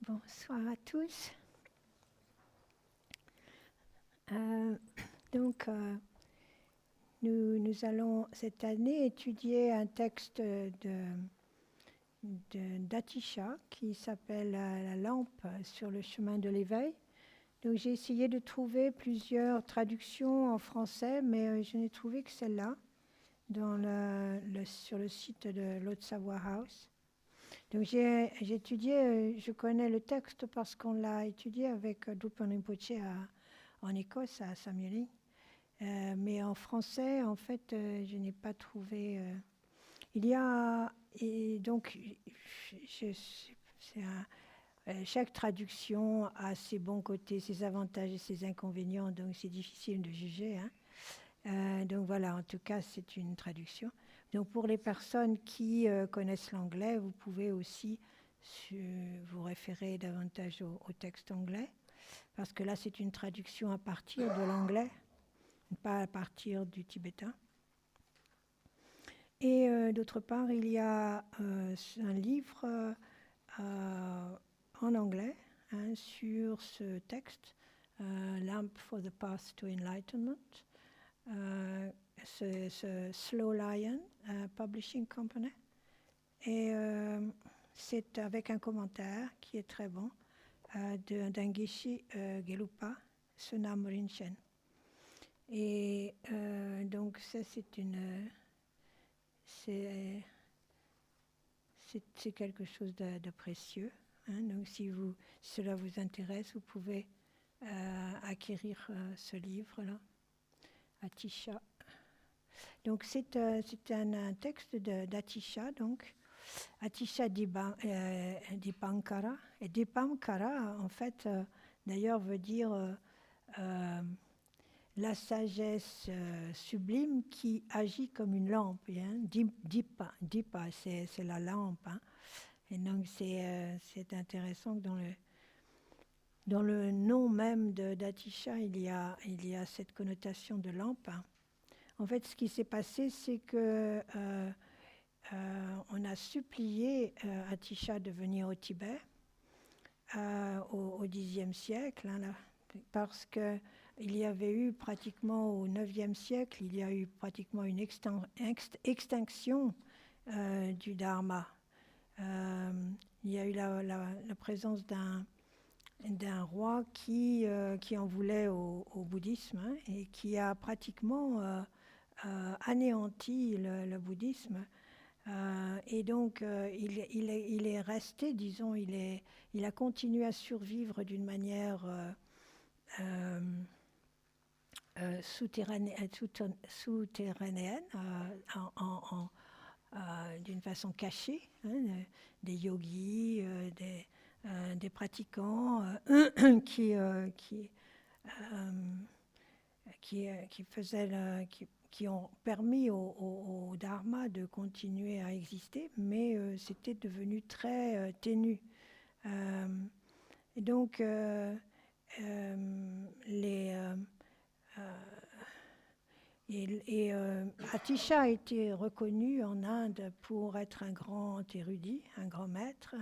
Bonsoir à tous. Euh, donc, nous allons cette année étudier un texte d'Atisha qui s'appelle La lampe sur le chemin de l'éveil. Donc, j'ai essayé de trouver plusieurs traductions en français, mais je n'ai trouvé que celle-là sur le site de l'Haute-Savoie House. Donc j'ai étudié, je connais le texte parce qu'on l'a étudié avec Drupal Rinpoche en Écosse, à Samyeli. Mais en français, en fait, je n'ai pas trouvé. Il y a. Et donc, chaque traduction a ses bons côtés, ses avantages et ses inconvénients, donc c'est difficile de juger. Donc voilà, en tout cas, c'est une traduction. Donc pour les personnes qui connaissent l'anglais, vous pouvez aussi vous référer davantage au texte anglais, parce que là, c'est une traduction à partir de l'anglais, pas à partir du tibétain. Et d'autre part, il y a un livre en anglais sur ce texte, Lamp for the Path to Enlightenment. C'est Slow Lion Publishing Company. Et c'est avec un commentaire qui est très bon d'un Geshe Gelupa, Sonam Rinchen. Et donc ça c'est quelque chose de précieux. Donc si cela vous intéresse, vous pouvez acquérir ce livre-là, Atisha. Donc c'est un texte d'Atisha, donc Atisha Dipankara. Et Dipankara, en fait, d'ailleurs, veut dire la sagesse sublime qui agit comme une lampe. Dipa, c'est la lampe. Et donc c'est intéressant que dans le nom même d'Atisha, il y a cette connotation de lampe. En fait, ce qui s'est passé, c'est que on a supplié Atisha de venir au Tibet au Xe siècle, parce qu'il y avait eu pratiquement au IXe siècle, il y a eu pratiquement une extinction du Dharma. Il y a eu la présence d'un roi qui en voulait au bouddhisme et qui a pratiquement anéanti le bouddhisme. Et donc, il est resté, disons, il a continué à survivre d'une manière souterranéenne, d'une façon cachée, des yogis, des pratiquants qui ont permis au Dharma de continuer à exister, mais c'était devenu très ténu. Et donc, Atisha a été reconnu en Inde pour être un grand érudit, un grand maître,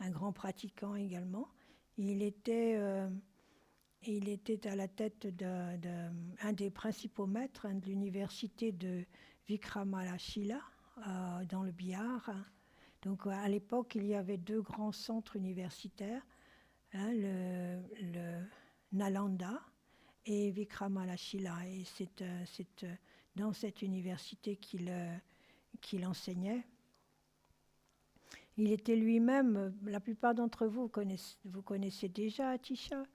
un grand pratiquant également. Il était à la tête d'un des principaux maîtres de l'université de Vikramalashila dans le Bihar. Donc à l'époque, il y avait deux grands centres universitaires, le Nalanda et Vikramalashila. Et c'est dans cette université qu'il enseignait. Il était lui-même, la plupart d'entre vous connaissez déjà Atisha.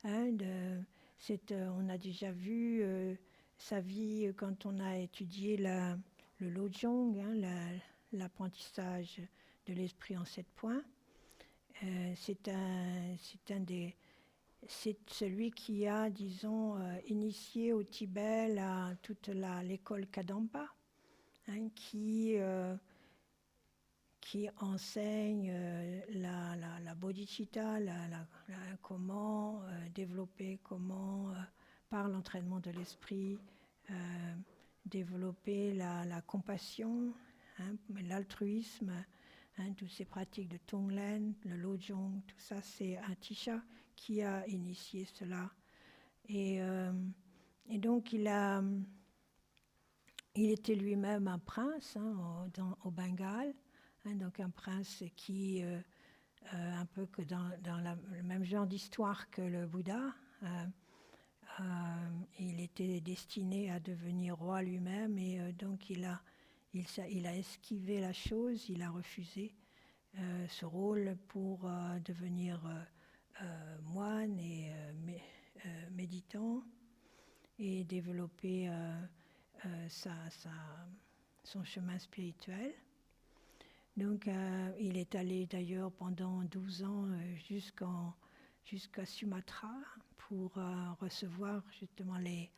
On a déjà vu sa vie quand on a étudié le Lojong, l'apprentissage de l'esprit en 7 points. C'est celui qui a, disons, initié au Tibet toute l'école Kadampa, qui enseigne la bodhicitta, comment développer, par l'entraînement de l'esprit, développer la compassion, l'altruisme, toutes ces pratiques de Tonglen, le Lojong, tout ça, c'est Atisha qui a initié cela. Et donc il était lui-même un prince au Bengale, donc un prince qui, un peu que dans le même genre d'histoire que le Bouddha, il était destiné à devenir roi lui-même, et donc il a esquivé la chose, il a refusé ce rôle pour devenir moine et méditant et développer son chemin spirituel. Donc il est allé d'ailleurs pendant 12 ans jusqu'à Sumatra pour recevoir justement les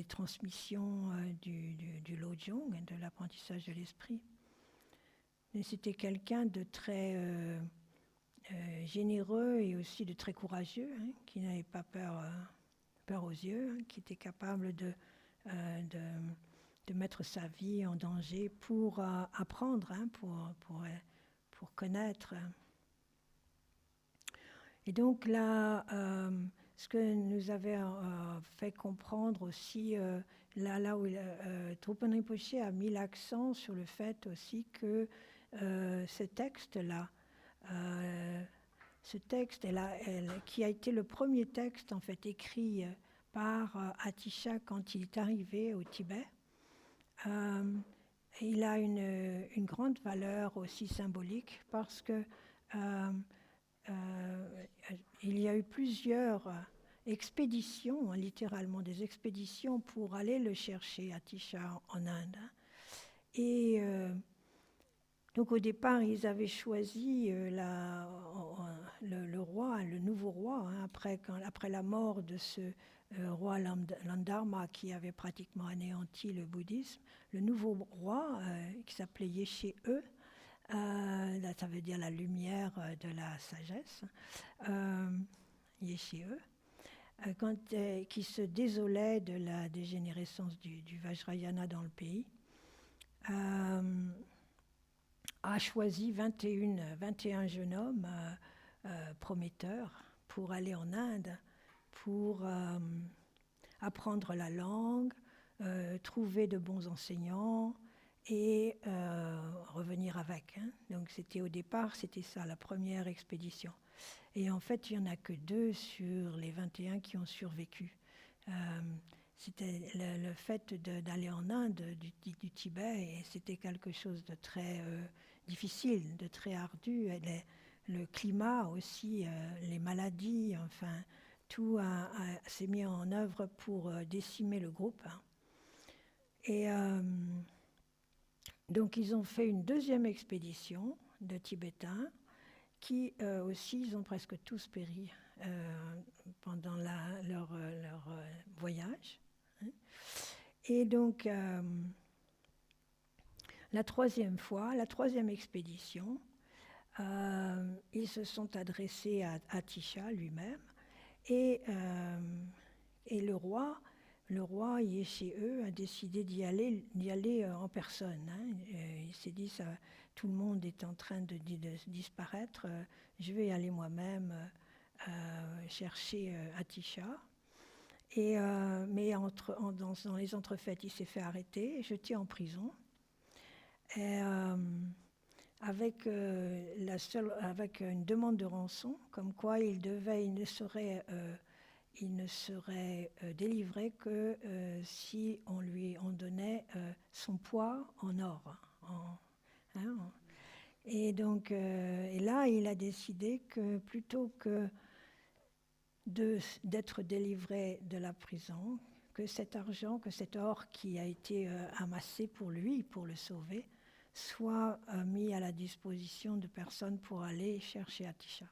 transmissions du Lojong, de l'apprentissage de l'esprit. Mais c'était quelqu'un de très généreux et aussi de très courageux, qui n'avait pas peur aux yeux, qui était capable de mettre sa vie en danger pour apprendre, pour connaître. Et donc là, ce que nous avait fait comprendre aussi, là où Trungpa Rinpoche a mis l'accent sur le fait aussi que ce texte-là, qui a été le premier texte en fait écrit par Atisha quand il est arrivé au Tibet, il a une grande valeur aussi symbolique parce que il y a eu plusieurs expéditions, littéralement des expéditions pour aller le chercher, Atisha, en Inde. Et donc au départ, ils avaient choisi le roi, le nouveau roi, après la mort de ce roi Landharma qui avait pratiquement anéanti le bouddhisme. Le nouveau roi, qui s'appelait Yeshe-e, là, ça veut dire la lumière de la sagesse, Yeshe-e, qui se désolait de la dégénérescence du Vajrayana dans le pays, a choisi 21 jeunes hommes prometteurs pour aller en Inde, pour apprendre la langue, trouver de bons enseignants et revenir avec. Donc au départ, c'était ça, la première expédition. Et en fait, il n'y en a que 2 sur les 21 qui ont survécu. C'était le fait d'aller en Inde, du Tibet, et c'était quelque chose de très difficile, de très ardu. Et le climat aussi, les maladies, enfin, tout s'est mis en œuvre pour décimer le groupe. Et donc ils ont fait une deuxième expédition de Tibétains qui aussi, ils ont presque tous péri pendant leur voyage. Et donc la troisième expédition, ils se sont adressés à Atisha lui-même et le roi Yeshe-e a décidé d'y aller en personne. Il s'est dit, tout le monde est en train de disparaître, je vais aller moi-même chercher Atisha. Mais dans les entrefaites, il s'est fait arrêter, jeté en prison. Et, avec une demande de rançon, comme quoi il ne serait délivré que si on donnait son poids en or. Et donc, et là, il a décidé que plutôt que d'être délivré de la prison, que cet argent, que cet or qui a été amassé pour lui, pour le sauver, soit mis à la disposition de personnes pour aller chercher Atisha.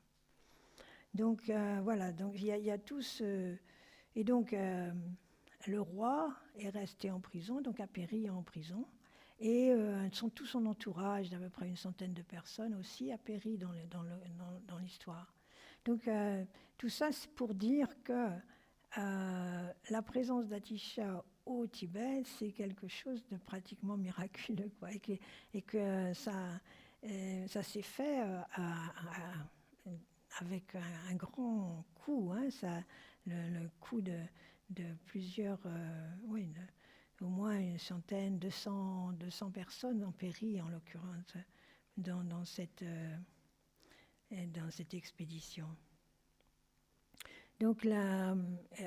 Donc voilà, donc il y a tout ce... Et donc le roi est resté en prison, donc a péri en prison, et tout son entourage, d'à peu près une centaine de personnes aussi, a péri dans l'histoire. Donc tout ça, c'est pour dire que la présence d'Atisha au Tibet, c'est quelque chose de pratiquement miraculeux, quoi, et que ça s'est fait avec un grand coût, hein, le coût de plusieurs, oui, au moins une centaine, 200 personnes ont péri, en l'occurrence, dans cette expédition. Donc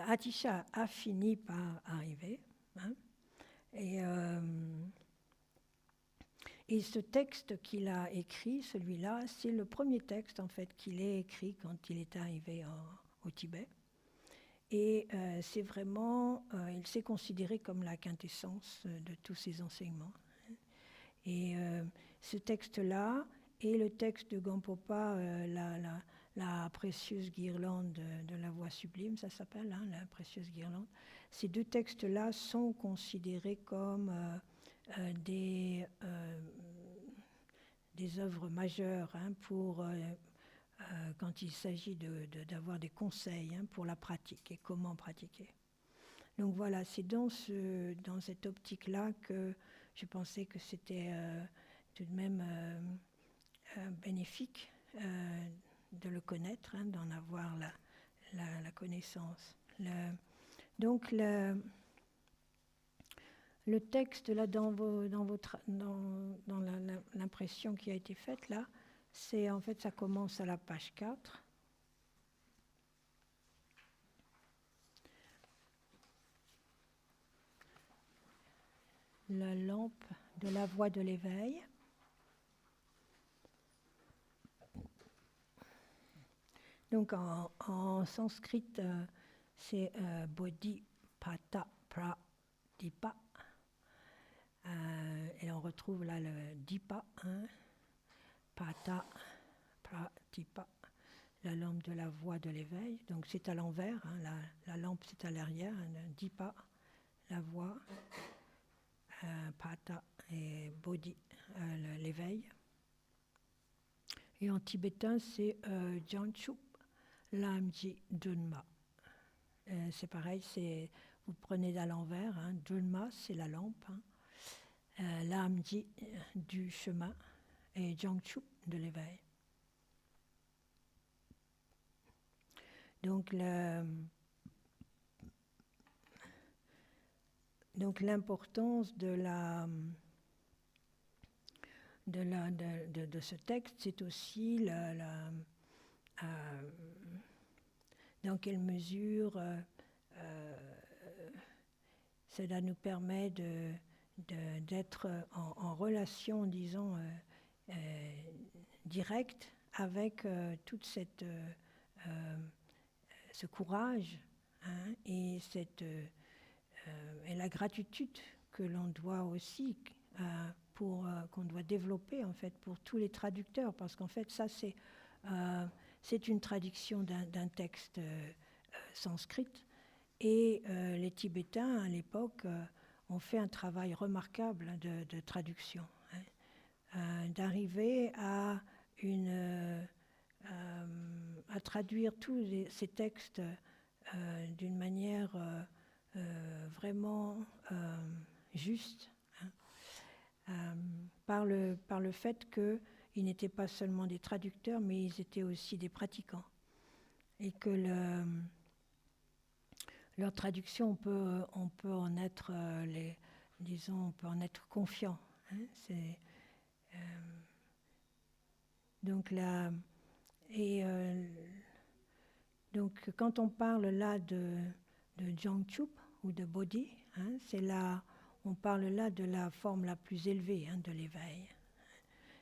Atisha a fini par arriver, hein, et ce texte qu'il a écrit, celui-là, c'est le premier texte en fait qu'il ait écrit quand il est arrivé au Tibet. Et c'est vraiment, il s'est considéré comme la quintessence de tous ses enseignements. Et ce texte-là et le texte de Gampopa, la précieuse guirlande de la voie sublime, ça s'appelle, hein, la précieuse guirlande. Ces deux textes-là sont considérés comme des œuvres majeures, hein, pour quand il s'agit d'avoir des conseils, hein, pour la pratique et comment pratiquer. Donc voilà, c'est dans cette optique-là que je pensais que c'était tout de même bénéfique de le connaître, hein, d'en avoir la connaissance. Donc le texte là dans l'impression qui a été faite là, c'est en fait, ça commence à la page 4. La lampe de la voie de l'éveil. Donc en sanskrit, c'est Bodhipata Pradipa. Et on retrouve là le Dipa, hein, Pata Pradipa, la lampe de la voie de l'éveil. Donc c'est à l'envers, hein, la lampe c'est à l'arrière, hein, Dipa, la voie, Pata et Bodhi, l'éveil. Et en tibétain, c'est Janchup Lamji Dunma. C'est pareil, vous prenez à l'envers, hein, Dunma c'est la lampe, hein, Lamji du chemin et Jangchup de l'éveil. Donc l'importance de ce texte, c'est aussi dans quelle mesure cela nous permet d'être en relation, disons, directe avec toute ce courage, hein, et la gratitude que l'on doit aussi qu'on doit développer en fait pour tous les traducteurs, parce qu'en fait ça c'est une traduction d'un texte sanskrit, et les Tibétains à l'époque ont fait un travail remarquable de traduction, hein, d'arriver à traduire tous ces textes d'une manière vraiment juste, hein, par le fait qu'ils n'étaient pas seulement des traducteurs, mais ils étaient aussi des pratiquants. Et que leur traduction, on peut en être, on peut en être confiant, hein, donc donc quand on parle là de Jangchup ou de Bodhi, hein, on parle là de la forme la plus élevée, hein, de l'éveil.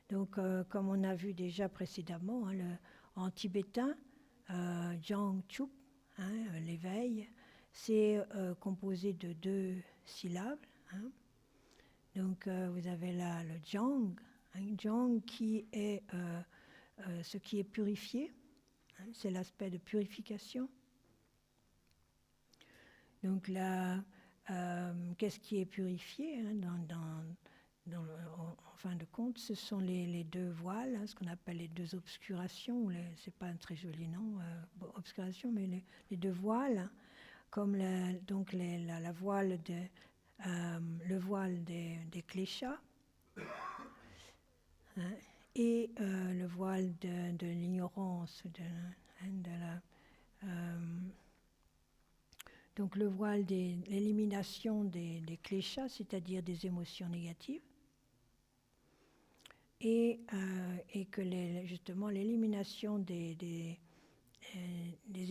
Donc comme on a vu déjà précédemment, hein, en tibétain, Jangchup, hein, l'éveil, c'est composé de 2 syllabes, hein. Donc vous avez là le Jang, hein, Jang qui est ce qui est purifié, hein, c'est l'aspect de purification. Donc là, qu'est-ce qui est purifié, hein, en fin de compte, ce sont les 2 voiles, hein, ce qu'on appelle les 2 obscurations, c'est pas un très joli nom, obscuration, mais les 2 voiles. comme la voile le voile des Kleshas, hein, et le voile de l'ignorance, donc le voile de l'élimination des Kleshas, c'est-à-dire des émotions négatives, et que justement l'élimination des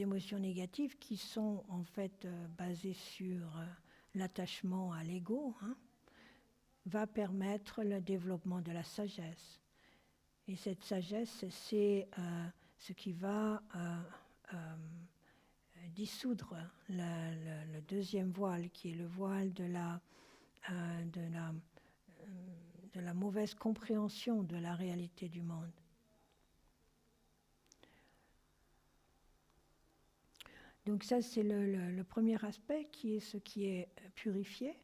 émotions négatives qui sont en fait basées sur l'attachement à l'ego, hein, va permettre le développement de la sagesse. Et cette sagesse, c'est ce qui va dissoudre le deuxième voile, qui est le voile de la mauvaise compréhension de la réalité du monde. Donc ça, c'est le premier aspect, qui est ce qui est purifié.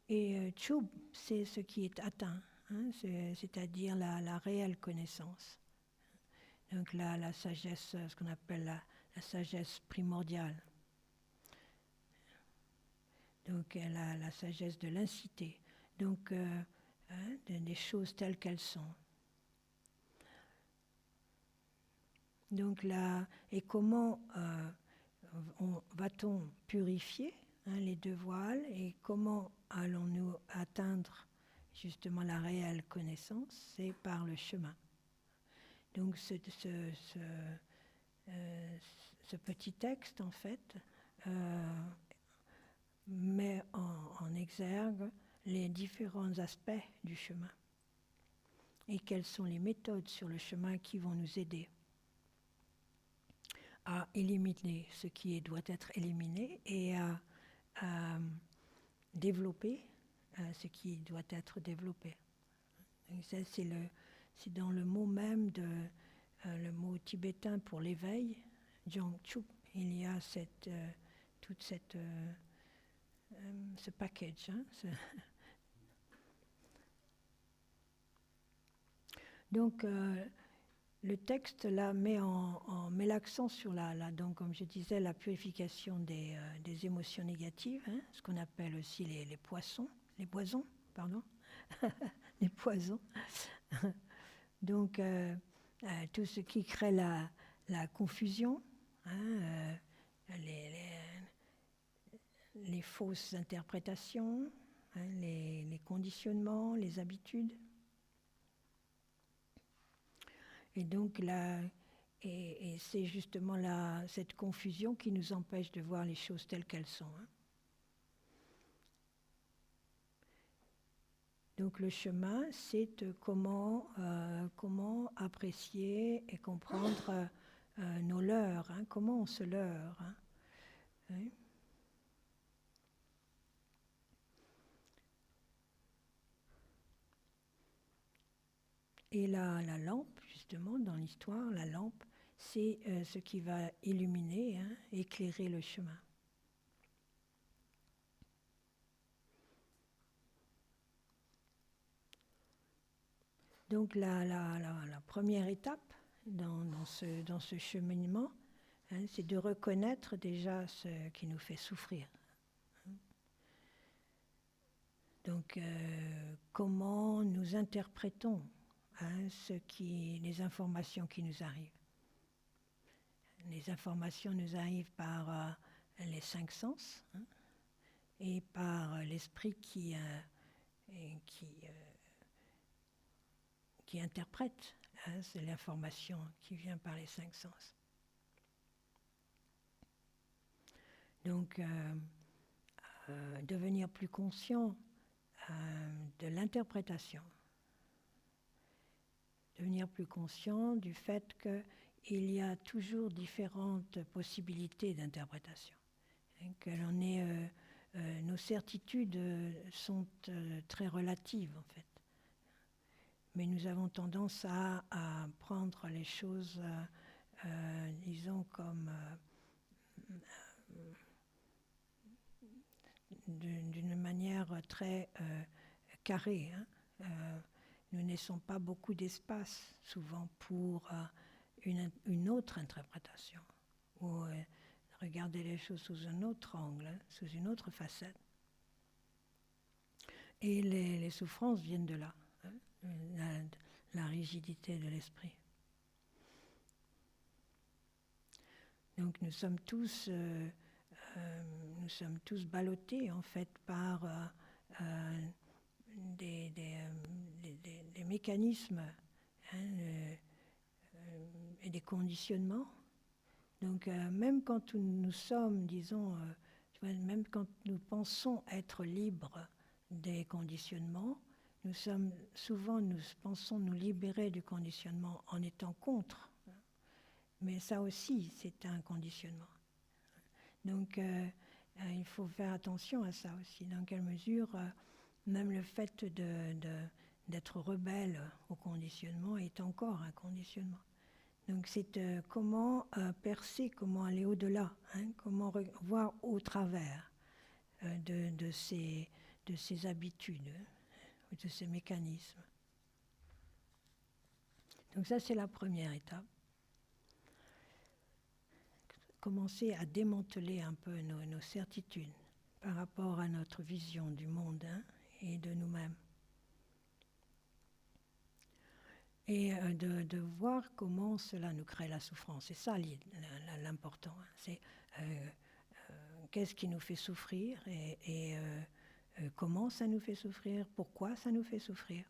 Et Chub, c'est ce qui est atteint, hein, c'est-à-dire la réelle connaissance. Donc la sagesse, ce qu'on appelle la sagesse primordiale. Donc la sagesse de l'incité. Donc des choses telles qu'elles sont. Donc là, et comment va-t-on purifier, hein, les deux voiles, et comment allons-nous atteindre justement la réelle connaissance? C'est par le chemin. Donc ce petit texte, en fait, met en exergue les différents aspects du chemin et quelles sont les méthodes sur le chemin qui vont nous aider à éliminer ce qui doit être éliminé et à développer ce qui doit être développé. Et ça, c'est dans le mot même le mot tibétain pour l'éveil, Jangchup, il y a toute cette ce package. Hein, Donc, le texte là met l'accent sur donc, comme je disais, la purification des émotions négatives, hein, ce qu'on appelle aussi les poisons, les poisons. Donc, tout ce qui crée la confusion, hein, les fausses interprétations, hein, les conditionnements, les habitudes. Et donc et c'est justement cette confusion qui nous empêche de voir les choses telles qu'elles sont. Hein. Donc le chemin, c'est comment apprécier et comprendre nos leurres, hein, comment on se leurre. Hein. Oui. Et la lampe, justement, dans l'histoire, la lampe, c'est ce qui va illuminer, hein, éclairer le chemin. Donc la première étape dans ce cheminement, hein, c'est de reconnaître déjà ce qui nous fait souffrir. Donc comment nous interprétons, hein, les informations qui nous arrivent. Les informations nous arrivent par les 5 sens, hein, et par l'esprit qui interprète, hein, c'est l'information qui vient par les 5 sens. Donc, devenir plus conscient de l'interprétation, devenir plus conscient du fait qu'il y a toujours différentes possibilités d'interprétation, hein, que l'on est, nos certitudes sont très relatives en fait. Mais nous avons tendance à prendre les choses, disons, comme d'une manière très carrée. Hein. Nous ne laissons pas beaucoup d'espace, souvent, pour une autre interprétation, ou regarder les choses sous un autre angle, hein, sous une autre facette. Et les souffrances viennent de là, hein, la rigidité de l'esprit. Donc nous sommes tous ballottés en fait par des mécanismes, hein, et des conditionnements. Donc même quand nous sommes, disons, même quand nous pensons être libres des conditionnements, nous pensons nous libérer du conditionnement en étant contre. Mais ça aussi, c'est un conditionnement. Donc il faut faire attention à ça aussi. Dans quelle mesure, même le fait d'être rebelle au conditionnement est encore un conditionnement. Donc c'est comment percer, comment aller au-delà, hein, comment voir au travers de ces habitudes, de ces mécanismes. Donc ça, c'est la première étape. Commencer à démanteler un peu nos certitudes par rapport à notre vision du monde, hein, et de nous-mêmes. Et de voir comment cela nous crée la souffrance. C'est ça l'important. Hein. C'est qu'est-ce qui nous fait souffrir et comment ça nous fait souffrir, pourquoi ça nous fait souffrir.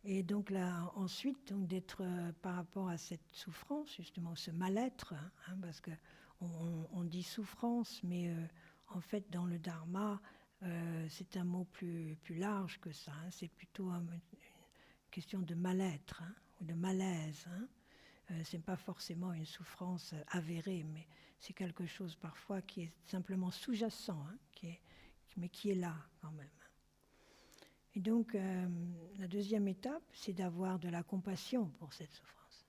Et donc là, ensuite, donc, d'être par rapport à cette souffrance, justement, ce mal-être, hein, parce qu'on dit souffrance, mais en fait, dans le Dharma, c'est un mot plus large que ça. Hein, c'est plutôt une question de mal-être, hein, ou de malaise. Hein. Ce n'est pas forcément une souffrance avérée, mais c'est quelque chose parfois qui est simplement sous-jacent, hein, mais qui est là quand même. Et donc, la deuxième étape, c'est d'avoir de la compassion pour cette souffrance.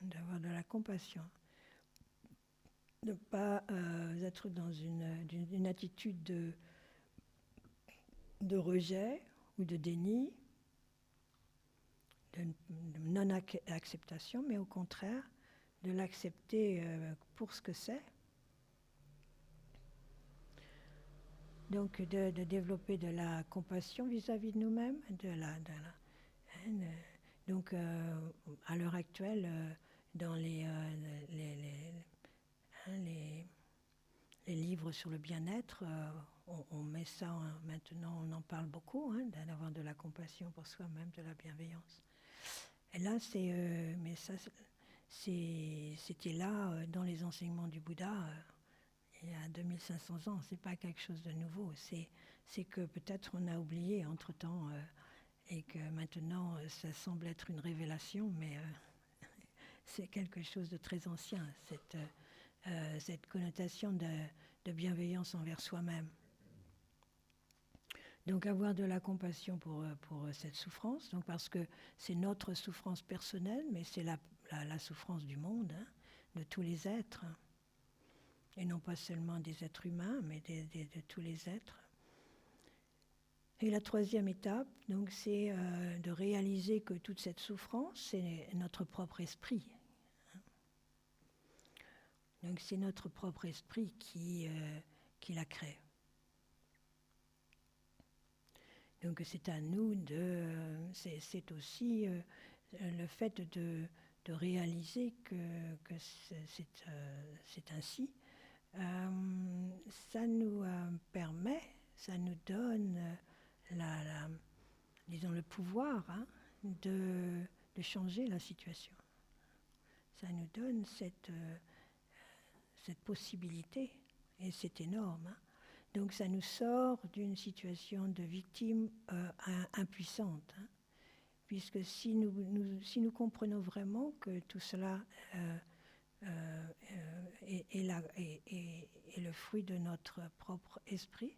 D'avoir de la compassion. De ne pas être dans une attitude de rejet ou de déni, de non-acceptation, mais au contraire, de l'accepter pour ce que c'est. Donc de développer de la compassion vis-à-vis de nous-mêmes, donc à l'heure actuelle, dans les livres sur le bien-être, on met ça, maintenant on en parle beaucoup, hein, d'avoir de la compassion pour soi-même, de la bienveillance. Et là, mais ça, c'était là dans les enseignements du Bouddha. Il y a 2500 ans, c'est pas quelque chose de nouveau. C'est que peut-être on a oublié entre-temps et que maintenant ça semble être une révélation, mais c'est quelque chose de très ancien, cette connotation de bienveillance envers soi-même. Donc avoir de la compassion pour cette souffrance, donc parce que c'est notre souffrance personnelle, mais c'est la souffrance du monde, hein, de tous les êtres. Et non pas seulement des êtres humains, mais de tous les êtres. Et la troisième étape, donc, c'est de réaliser que toute cette souffrance, c'est notre propre esprit. Donc c'est notre propre esprit qui la crée. Donc c'est à nous c'est aussi le fait de réaliser que c'est ainsi. Ça nous permet, ça nous donne disons le pouvoir, hein, de changer la situation. Ça nous donne cette possibilité, et c'est énorme. Hein. Donc ça nous sort d'une situation de victime impuissante, hein, puisque si nous comprenons vraiment que tout cela est le fruit de notre propre esprit,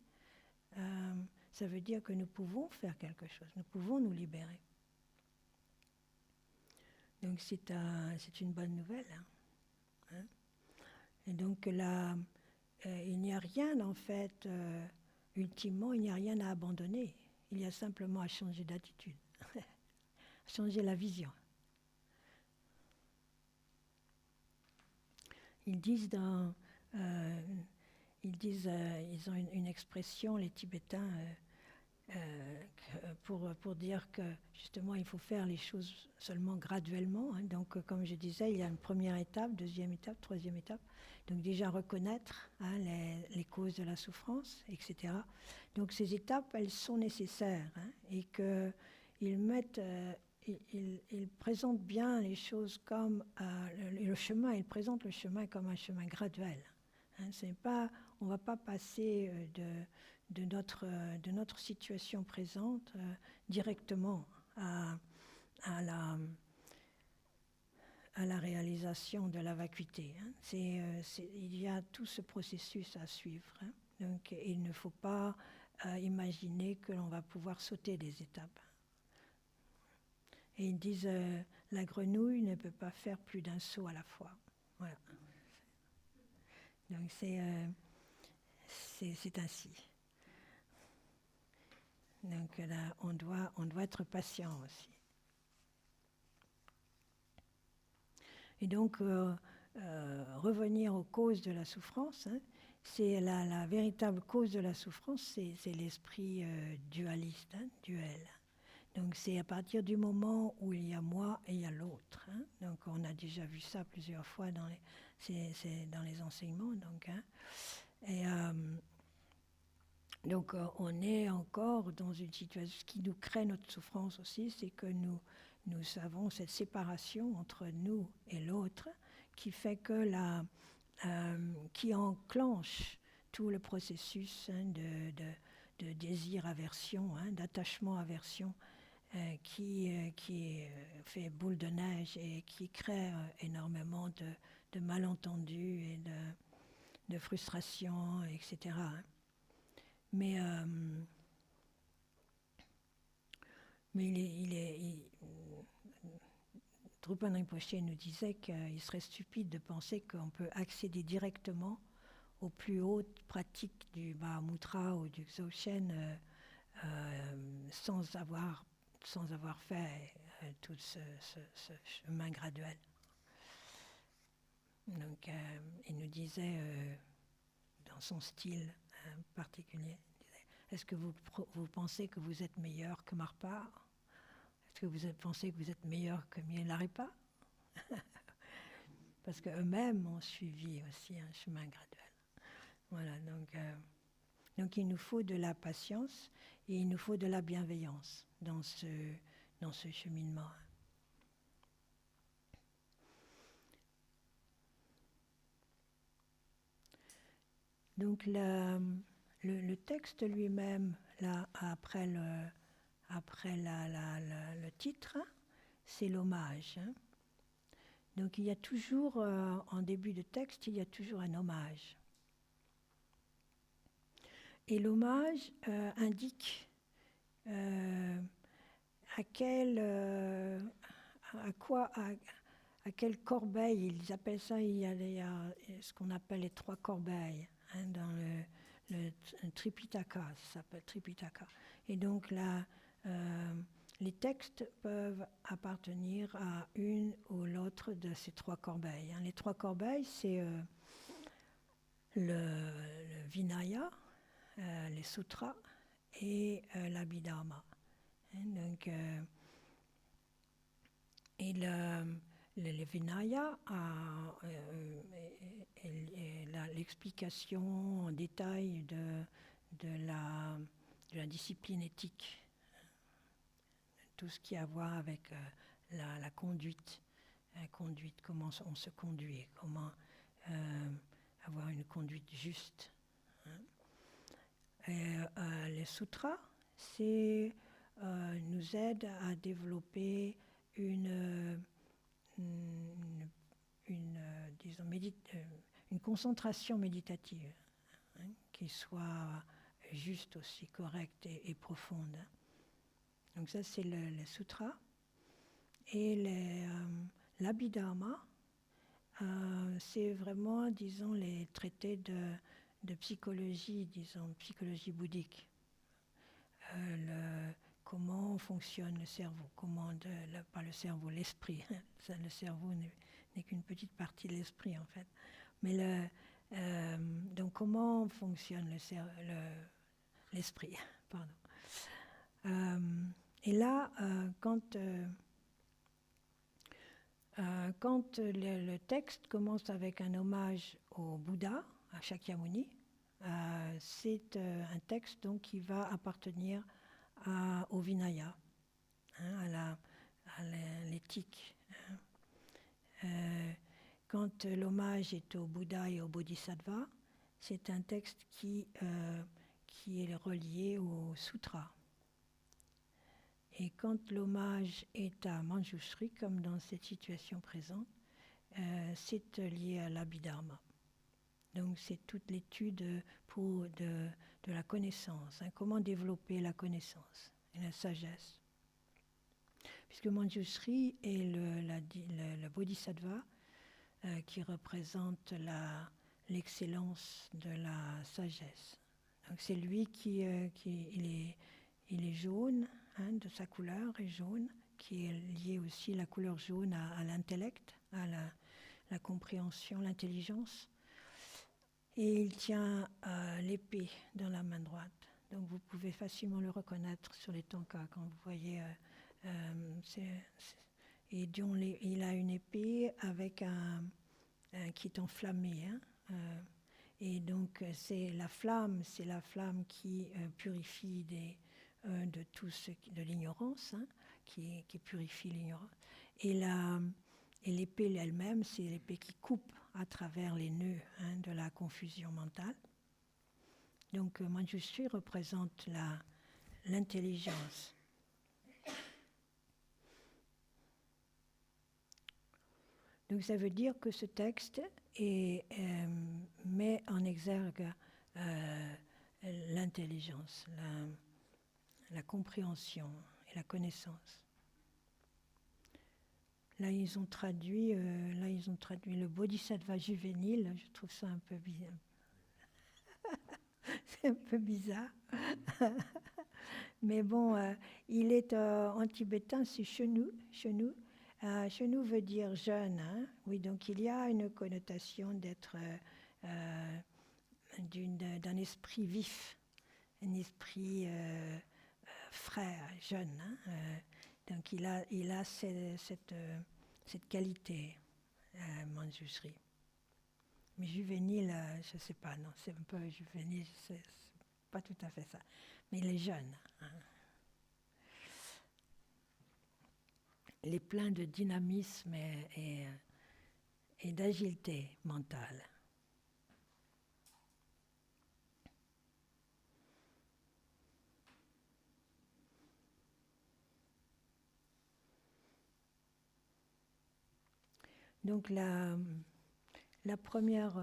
ça veut dire que nous pouvons faire quelque chose, nous pouvons nous libérer. Donc c'est une bonne nouvelle. Hein. Et donc là, il n'y a rien en fait, ultimement, il n'y a rien à abandonner. Il y a simplement à changer d'attitude, changer la vision. Ils disent dans ils disent, ils ont une expression, les Tibétains, pour dire que justement il faut faire les choses seulement graduellement. Hein. Donc comme je disais, il y a une première étape, deuxième étape, troisième étape. Donc déjà reconnaître les causes de la souffrance, etc. Donc ces étapes, elles sont nécessaires et qu'ils mettent, ils présentent bien les choses comme le chemin. Ils présentent le chemin comme un chemin graduel. C'est pas, on ne va pas passer de notre situation présente directement à la réalisation de la vacuité. Il y a tout ce processus à suivre. Donc il ne faut pas imaginer que l'on va pouvoir sauter des étapes. Et ils disent la grenouille ne peut pas faire plus d'un saut à la fois. Voilà. Donc c'est ainsi. Donc là, on doit être patient aussi. Et donc, revenir aux causes de la souffrance, c'est la véritable cause de la souffrance, c'est l'esprit dualiste, duel. Donc c'est à partir du moment où il y a moi et il y a l'autre. Donc on a déjà vu ça plusieurs fois dans les enseignements. Donc on est encore dans une situation, ce qui nous crée notre souffrance aussi, c'est que nous avons cette séparation entre nous et l'autre qui fait que qui enclenche tout le processus de désir-aversion, d'attachement-aversion, qui fait boule de neige et qui crée énormément de malentendus et de frustration, etc. Mais Drupal Rinpoche nous disait qu'il serait stupide de penser qu'on peut accéder directement aux plus hautes pratiques du Mahamudra ou du Dzogchen sans avoir fait tout ce chemin graduel. Donc il nous disait, dans son style particulier, est-ce que vous pensez que vous êtes meilleur que Marpa? Est-ce que vous pensez que vous êtes meilleur que Mielarepa? Parce qu'eux-mêmes ont suivi aussi un chemin graduel. Voilà, donc il nous faut de la patience et il nous faut de la bienveillance dans ce cheminement. Donc le texte lui-même, là, après le titre, c'est l'hommage. Donc il y a toujours, en début de texte, il y a toujours un hommage. Et l'hommage indique à quelle corbeille, ils appellent ça, il y a ce qu'on appelle les 3 corbeilles dans le Tripitaka, ça s'appelle Tripitaka. Et donc là, les textes peuvent appartenir à une ou l'autre de ces 3 corbeilles. Les 3 corbeilles, c'est le Vinaya, les sutras et l'Abhidharma. Donc, et le Vinaya a l'explication en détail de la discipline éthique, tout ce qui a à voir avec la conduite, comment on se conduit, comment avoir une conduite juste. Et les sutras, nous aident à développer une concentration méditative qui soit juste aussi, correcte et profonde. Donc ça, c'est le sutra. Et l'Abhidharma, c'est vraiment, disons, les traités de psychologie, disons, psychologie bouddhique. Comment fonctionne le cerveau, pas le cerveau, l'esprit. Le cerveau n'est qu'une petite partie de l'esprit, en fait. Mais Donc comment fonctionne l'esprit pardon. Et là, quand le texte commence avec un hommage au Bouddha, à Shakyamuni, c'est un texte donc, qui va appartenir au Vinaya, hein, à l'éthique. Quand l'hommage est au Bouddha et au Bodhisattva, c'est un texte qui est relié au Sutra. Et quand l'hommage est à Manjushri, comme dans cette situation présente, c'est lié à l'Abhidharma. Donc c'est toute l'étude de la connaissance, hein, comment développer la connaissance et la sagesse. Puisque Manjushri est le Bodhisattva qui représente l'excellence de la sagesse. Donc c'est lui il est jaune, hein, de sa couleur est jaune, qui est lié aussi la couleur jaune à l'intellect, à la compréhension, l'intelligence. Et il tient l'épée dans la main droite. Donc vous pouvez facilement le reconnaître sur les tankas quand vous voyez. Et il a une épée avec qui est enflammée. Hein, et donc c'est la flamme qui purifie de tout de l'ignorance, hein, qui purifie l'ignorance. Et l'épée elle-même, c'est l'épée qui coupe à travers les nœuds, hein, de la confusion mentale. Donc Manjushri représente l'intelligence. Donc ça veut dire que ce texte met en exergue l'intelligence, la compréhension et la connaissance. Là, ils ont traduit le Bodhisattva juvénile. Je trouve ça un peu bizarre. C'est un peu bizarre. Mais bon, il est en tibétain, c'est Shenu. Shenu veut dire jeune. Hein? Oui, donc il y a une connotation d'être d'un esprit vif, un esprit frais, jeune. Hein? Donc il a cette qualité, Manjushri. Mais juvénile, je ne sais pas, non, c'est un peu juvénile, c'est pas tout à fait ça. Mais il est jeune. Hein. Il est plein de dynamisme et d'agilité mentale. Donc la première,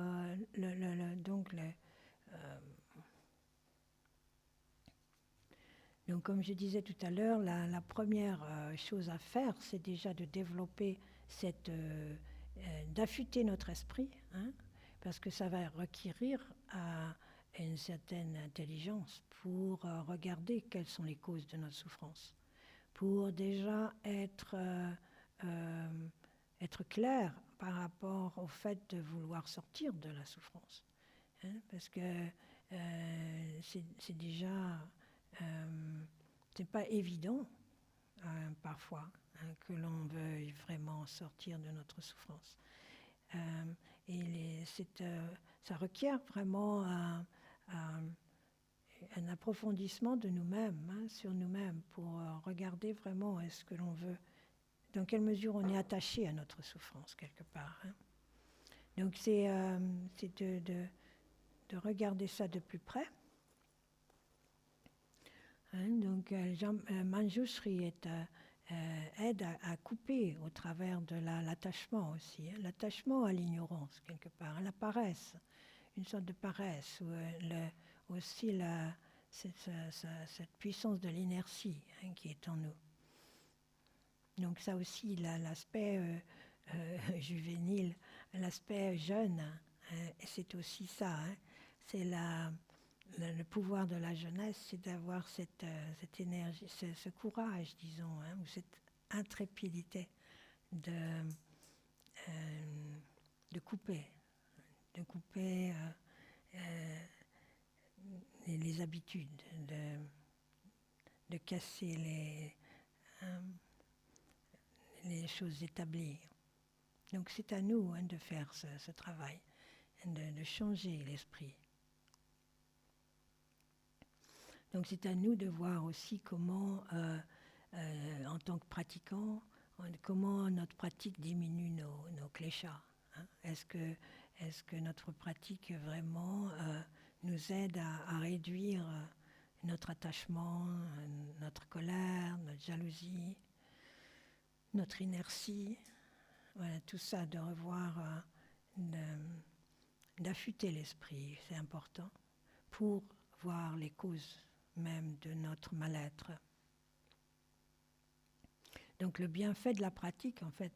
donc comme je disais tout à l'heure, la première chose à faire, c'est déjà de développer d'affûter notre esprit, hein, parce que ça va requérir une certaine intelligence pour regarder quelles sont les causes de notre souffrance, pour déjà être clair par rapport au fait de vouloir sortir de la souffrance. Hein, parce que c'est déjà... c'est pas évident, parfois, hein, que l'on veuille vraiment sortir de notre souffrance. Ça requiert vraiment un approfondissement de nous-mêmes, hein, sur nous-mêmes, pour regarder vraiment est-ce que l'on veut, dans quelle mesure on est attaché à notre souffrance, quelque part. Hein. Donc c'est de regarder ça de plus près. Hein, donc Manjushri aide à couper au travers de l'attachement aussi, hein, l'attachement à l'ignorance, quelque part, à la paresse, une sorte de paresse, ou aussi cette puissance de l'inertie, hein, qui est en nous. Donc ça aussi, l'aspect juvénile, l'aspect jeune, c'est aussi ça. Hein. C'est le pouvoir de la jeunesse, c'est d'avoir cette énergie, ce courage, disons, hein, ou cette intrépidité de couper contrer les habitudes, de casser les choses établies. Donc c'est à nous de faire ce travail, de changer l'esprit. Donc c'est à nous de voir aussi comment, en tant que pratiquants, comment notre pratique diminue nos kléchas. Est-ce que notre pratique vraiment nous aide à réduire notre attachement, notre colère, notre jalousie, notre inertie? Voilà, tout ça, de revoir, d'affûter l'esprit, c'est important, pour voir les causes même de notre mal-être. Donc le bienfait de la pratique, en fait,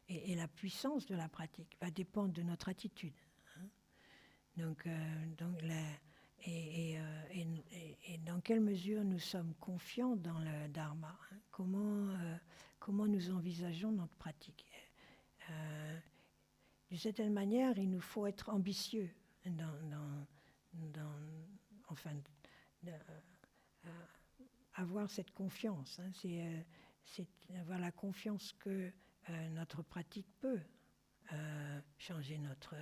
et la puissance de la pratique va dépendre de notre attitude. Donc dans quelle mesure nous sommes confiants dans le Dharma, comment nous envisageons notre pratique. D'une certaine manière, il nous faut être ambitieux avoir cette confiance. C'est avoir la confiance que notre pratique peut changer notre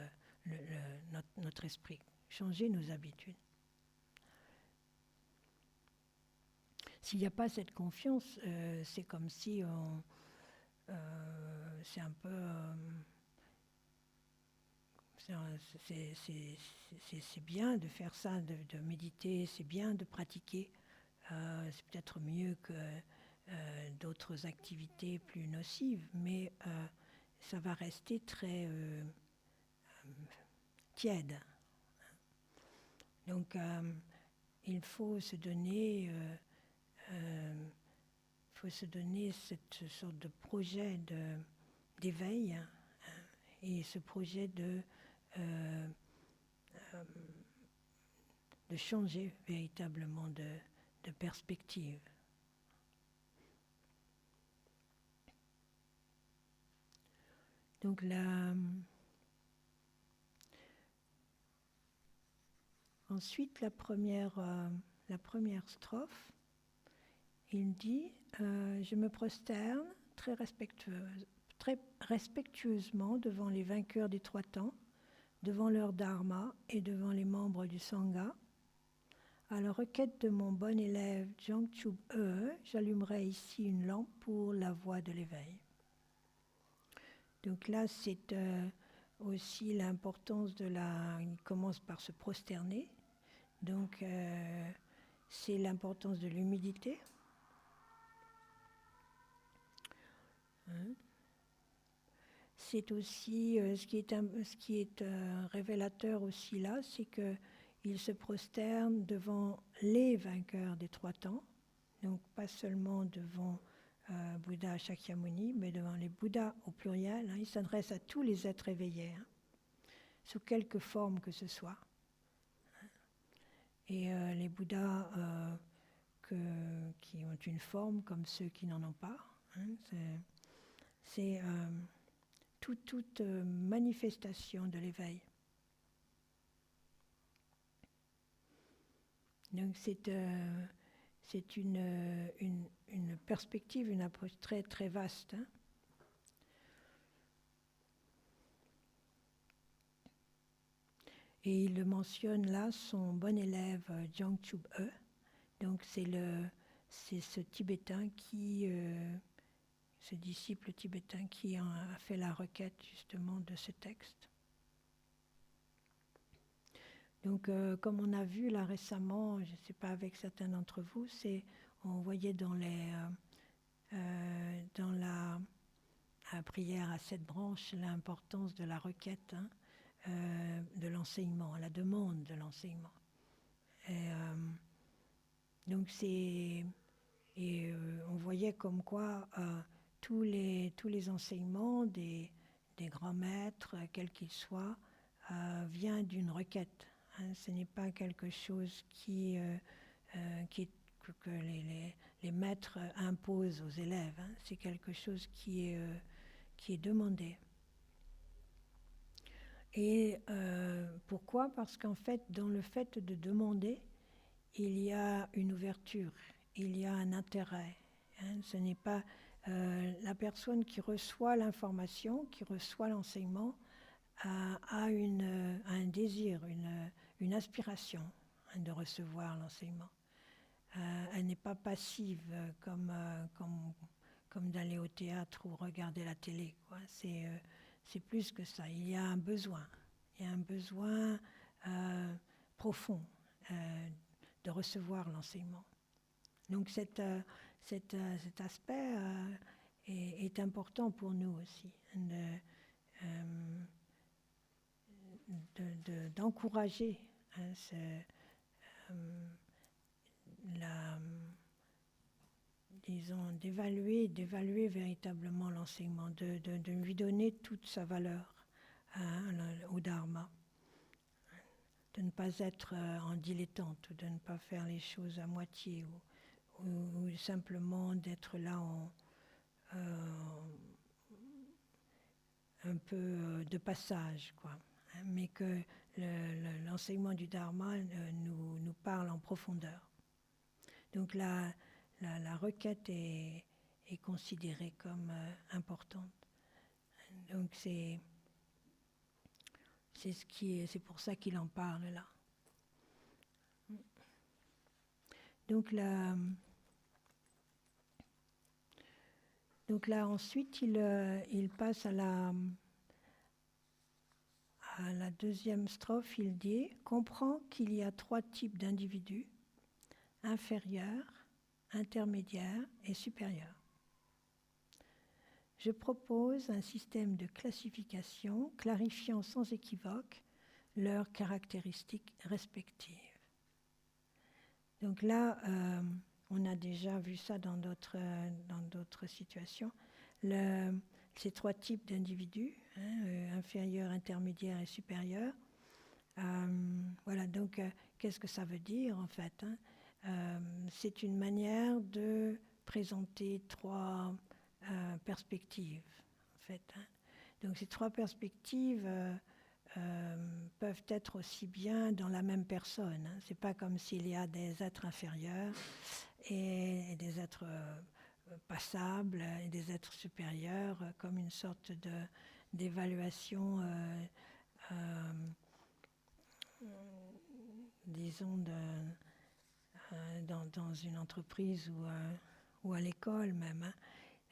esprit, changer nos habitudes. S'il n'y a pas cette confiance, c'est comme si c'est un peu... c'est bien de faire ça, de méditer, c'est bien de pratiquer. C'est peut-être mieux que d'autres activités plus nocives, mais ça va rester très tiède. Donc il faut se donner cette sorte de projet d'éveil, et ce projet de changer véritablement de perspective. Donc ensuite, la première strophe, il dit je me prosterne très respectueusement devant les vainqueurs des trois temps, devant leur dharma et devant les membres du sangha. À la requête de mon bon élève Jangchub j'allumerai ici une lampe pour la voie de l'éveil. Donc là, c'est aussi l'importance il commence par se prosterner. Donc c'est l'importance de l'humilité. C'est aussi ce qui est révélateur aussi là, c'est qu'il se prosterne devant les vainqueurs des trois temps, donc pas seulement devant Bouddha Shakyamuni, mais devant les Bouddhas au pluriel. Il s'adresse à tous les êtres éveillés, sous quelque forme que ce soit. Et les Bouddhas qui ont une forme comme ceux qui n'en ont pas, c'est toute manifestation de l'éveil. Donc c'est une perspective, une approche très très vaste. Et il le mentionne là, son bon élève Jangchub. Donc c'est ce Tibétain ce disciple tibétain qui a fait la requête justement de ce texte. Donc comme on a vu là récemment, je ne sais pas avec certains d'entre vous, on voyait dans la prière à 7 branches l'importance de la requête, de l'enseignement, la demande de l'enseignement. Donc on voyait comme quoi tous les enseignements des grands maîtres, quels qu'ils soient, vient d'une requête. Ce n'est pas quelque chose que les maîtres imposent aux élèves. C'est quelque chose qui est demandé. Et pour Pourquoi? Parce qu'en fait, dans le fait de demander, il y a une ouverture, il y a un intérêt. Ce n'est pas la personne qui reçoit l'information, qui reçoit l'enseignement, a un désir, une aspiration de recevoir l'enseignement. Elle n'est pas passive comme d'aller au théâtre ou regarder la télé, quoi. C'est plus que ça. Il y a un besoin. Il y a un besoin profond de recevoir l'enseignement. Donc cet aspect est important pour nous aussi, d'encourager d'évaluer véritablement l'enseignement, de lui donner toute sa valeur au Dharma, de ne pas être en dilettante, de ne pas faire les choses à moitié ou simplement d'être là un peu de passage, quoi. Mais que l'enseignement du Dharma nous parle en profondeur. Donc la requête est considérée comme importante. Donc c'est pour ça qu'il en parle là. Donc là ensuite il passe à la deuxième strophe. Il dit « Comprends qu'il y a 3 types d'individus, inférieurs, intermédiaires et supérieurs. Je propose un système de classification clarifiant sans équivoque leurs caractéristiques respectives. » Donc là, on a déjà vu ça dans d'autres situations. Ces 3 types d'individus, inférieurs, intermédiaires et supérieurs. Voilà, donc qu'est-ce que ça veut dire en fait, c'est une manière de présenter 3 perspectives en fait. Donc ces 3 perspectives peuvent être aussi bien dans la même personne. C'est pas comme s'il y a des êtres inférieurs et des êtres passables et des êtres supérieurs, comme une sorte d'évaluation, disons, dans une entreprise ou à l'école même.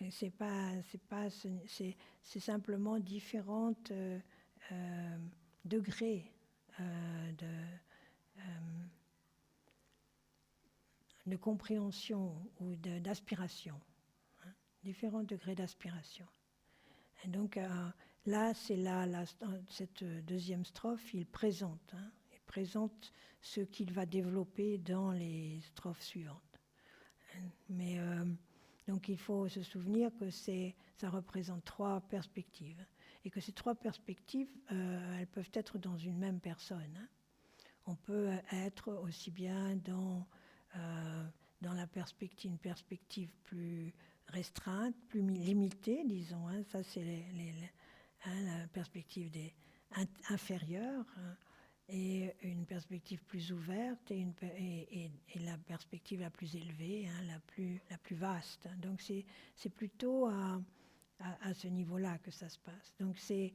C'est simplement différentes degrés de compréhension ou d'aspiration, différents degrés d'aspiration. Et donc là, c'est cette deuxième strophe, il présente ce qu'il va développer dans les strophes suivantes. Mais donc il faut se souvenir que ça représente 3 perspectives et que ces 3 perspectives, elles peuvent être dans une même personne. On peut être aussi bien dans une perspective plus restreinte, plus limitée, disons. Ça, c'est la perspective des inférieurs, et une perspective plus ouverte et la perspective la plus élevée, la plus vaste. Donc c'est plutôt à ce niveau-là que ça se passe. Donc ces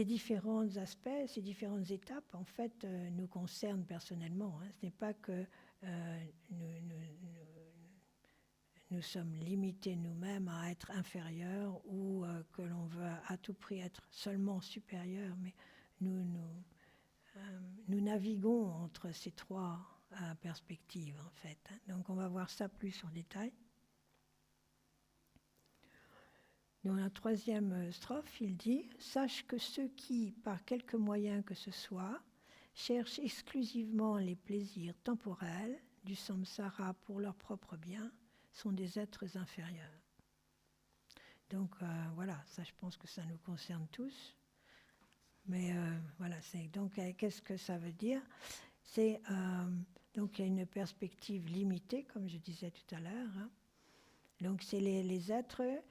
différents aspects, ces différentes étapes, en fait, nous concernent personnellement. Ce n'est pas que nous sommes limités nous-mêmes à être inférieurs ou que l'on veut à tout prix être seulement supérieurs, mais nous naviguons entre ces 3 perspectives, en fait. Donc on va voir ça plus en détail. Dans la 3e strophe, il dit « Sache que ceux qui, par quelque moyen que ce soit, cherchent exclusivement les plaisirs temporels du samsara pour leur propre bien, sont des êtres inférieurs. » Donc voilà, ça je pense que ça nous concerne tous. Mais voilà, donc qu'est-ce que ça veut dire? C'est donc il y a une perspective limitée, comme je disais tout à l'heure. Donc c'est les êtres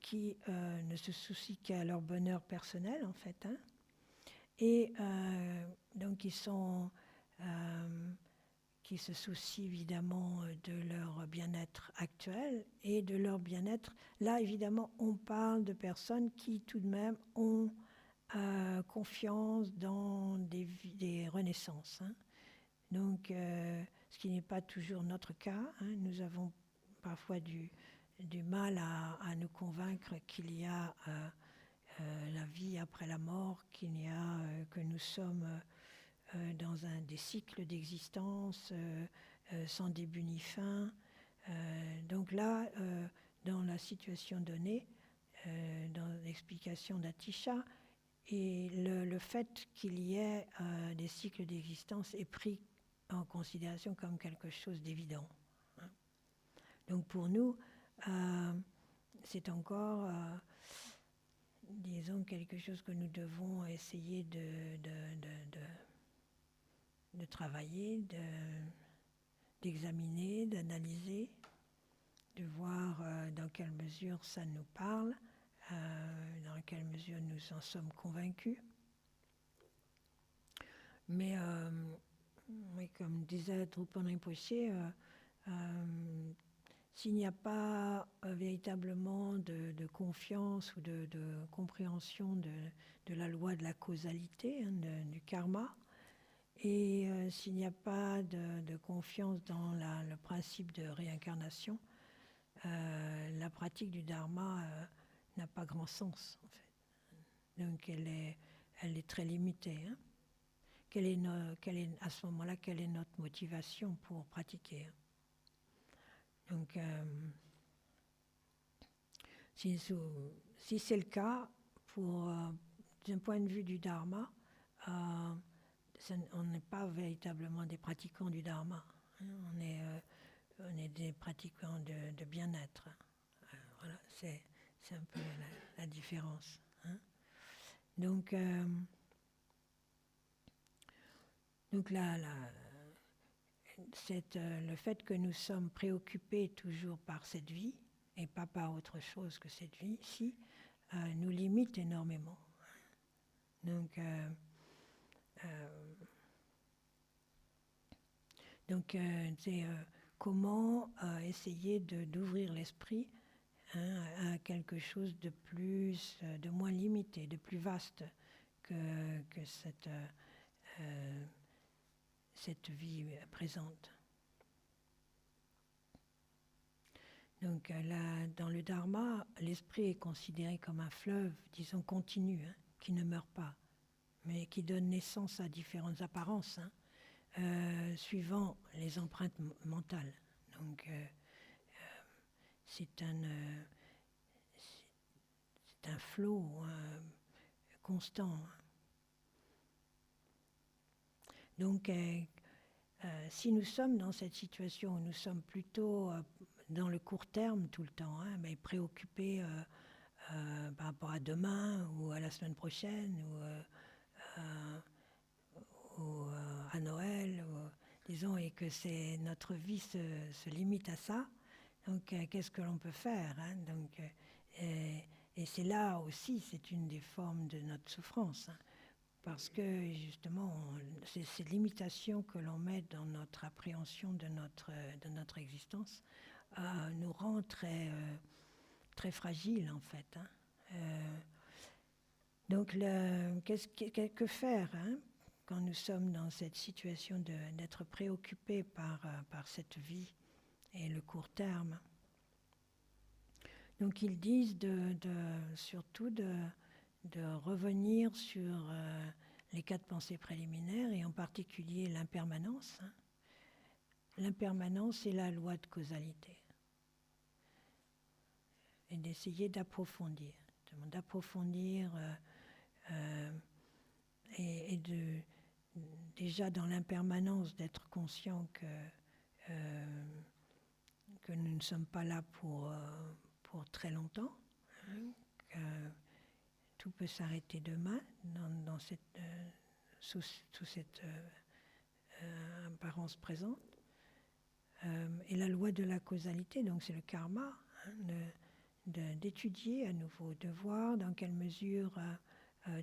qui ne se soucient qu'à leur bonheur personnel, en fait. Et donc qui se soucient évidemment de leur bien-être actuel et de leur bien-être. Là, évidemment, on parle de personnes qui tout de même ont confiance dans des renaissances. Hein. Donc, ce qui n'est pas toujours notre cas. Hein. Nous avons parfois du mal à nous convaincre qu'il y a la vie après la mort, qu'il y a que nous sommes dans des cycles d'existence sans début ni fin. Donc là, dans la situation donnée, dans l'explication d'Atisha, et le fait qu'il y ait des cycles d'existence est pris en considération comme quelque chose d'évident. Hein. Donc pour nous, c'est encore, disons, quelque chose que nous devons essayer de travailler, d'examiner, d'analyser, de voir dans quelle mesure ça nous parle, dans quelle mesure nous en sommes convaincus. Mais oui, comme disait Drupal Rinpoche, s'il n'y a pas véritablement de confiance ou de compréhension de la loi de la causalité, hein, du karma, et s'il n'y a pas de confiance dans le principe de réincarnation, la pratique du dharma n'a pas grand sens, en fait. Donc elle est très limitée. Hein. À ce moment-là, quelle est notre motivation pour pratiquer? Donc, si c'est le cas, d'un point de vue du dharma, on n'est pas véritablement des pratiquants du dharma. Hein. On est des pratiquants de bien-être. Voilà, c'est un peu la différence. Hein. Donc le fait que nous sommes préoccupés toujours par cette vie et pas par autre chose que cette vie-ci nous limite énormément. Donc c'est comment essayer d'ouvrir l'esprit, hein, à quelque chose de plus, de moins limité, de plus vaste que cette vie présente. Donc là, dans le dharma, l'esprit est considéré comme un fleuve, disons, continu, hein, qui ne meurt pas, mais qui donne naissance à différentes apparences, hein, suivant les empreintes mentales. Donc c'est un flot constant. Donc si nous sommes dans cette situation où nous sommes plutôt dans le court terme tout le temps, hein, mais préoccupés par rapport à demain ou à la semaine prochaine ou à Noël, disons, et que notre vie se limite à ça, donc qu'est-ce que l'on peut faire, hein, donc, et c'est là aussi, c'est une des formes de notre souffrance, hein, parce que justement, c'est ces limitations que l'on met dans notre appréhension de notre existence nous rend très fragiles en fait. Hein. Donc que faire, hein, quand nous sommes dans cette situation d'être préoccupés par cette vie et le court terme? Donc ils disent surtout de revenir sur les 4 pensées préliminaires et en particulier l'impermanence. Hein. L'impermanence est la loi de causalité. Et d'essayer d'approfondir et déjà dans l'impermanence d'être conscient que nous ne sommes pas là pour très longtemps, hein, que tout peut s'arrêter demain sous cette apparence présente. Et la loi de la causalité, donc c'est le karma, hein, d'étudier à nouveau, de voir dans quelle mesure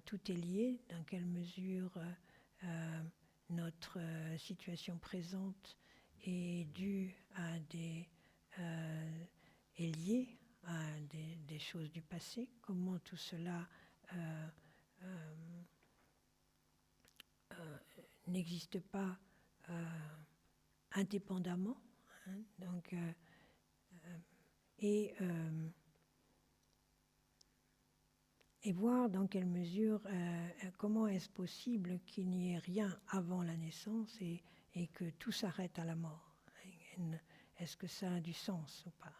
tout est lié, dans quelle mesure notre situation présente est due à est liée à des choses du passé, comment tout cela n'existe pas indépendamment, hein, donc, et voir dans quelle mesure, comment est-ce possible qu'il n'y ait rien avant la naissance et que tout s'arrête à la mort. Est-ce que ça a du sens ou pas?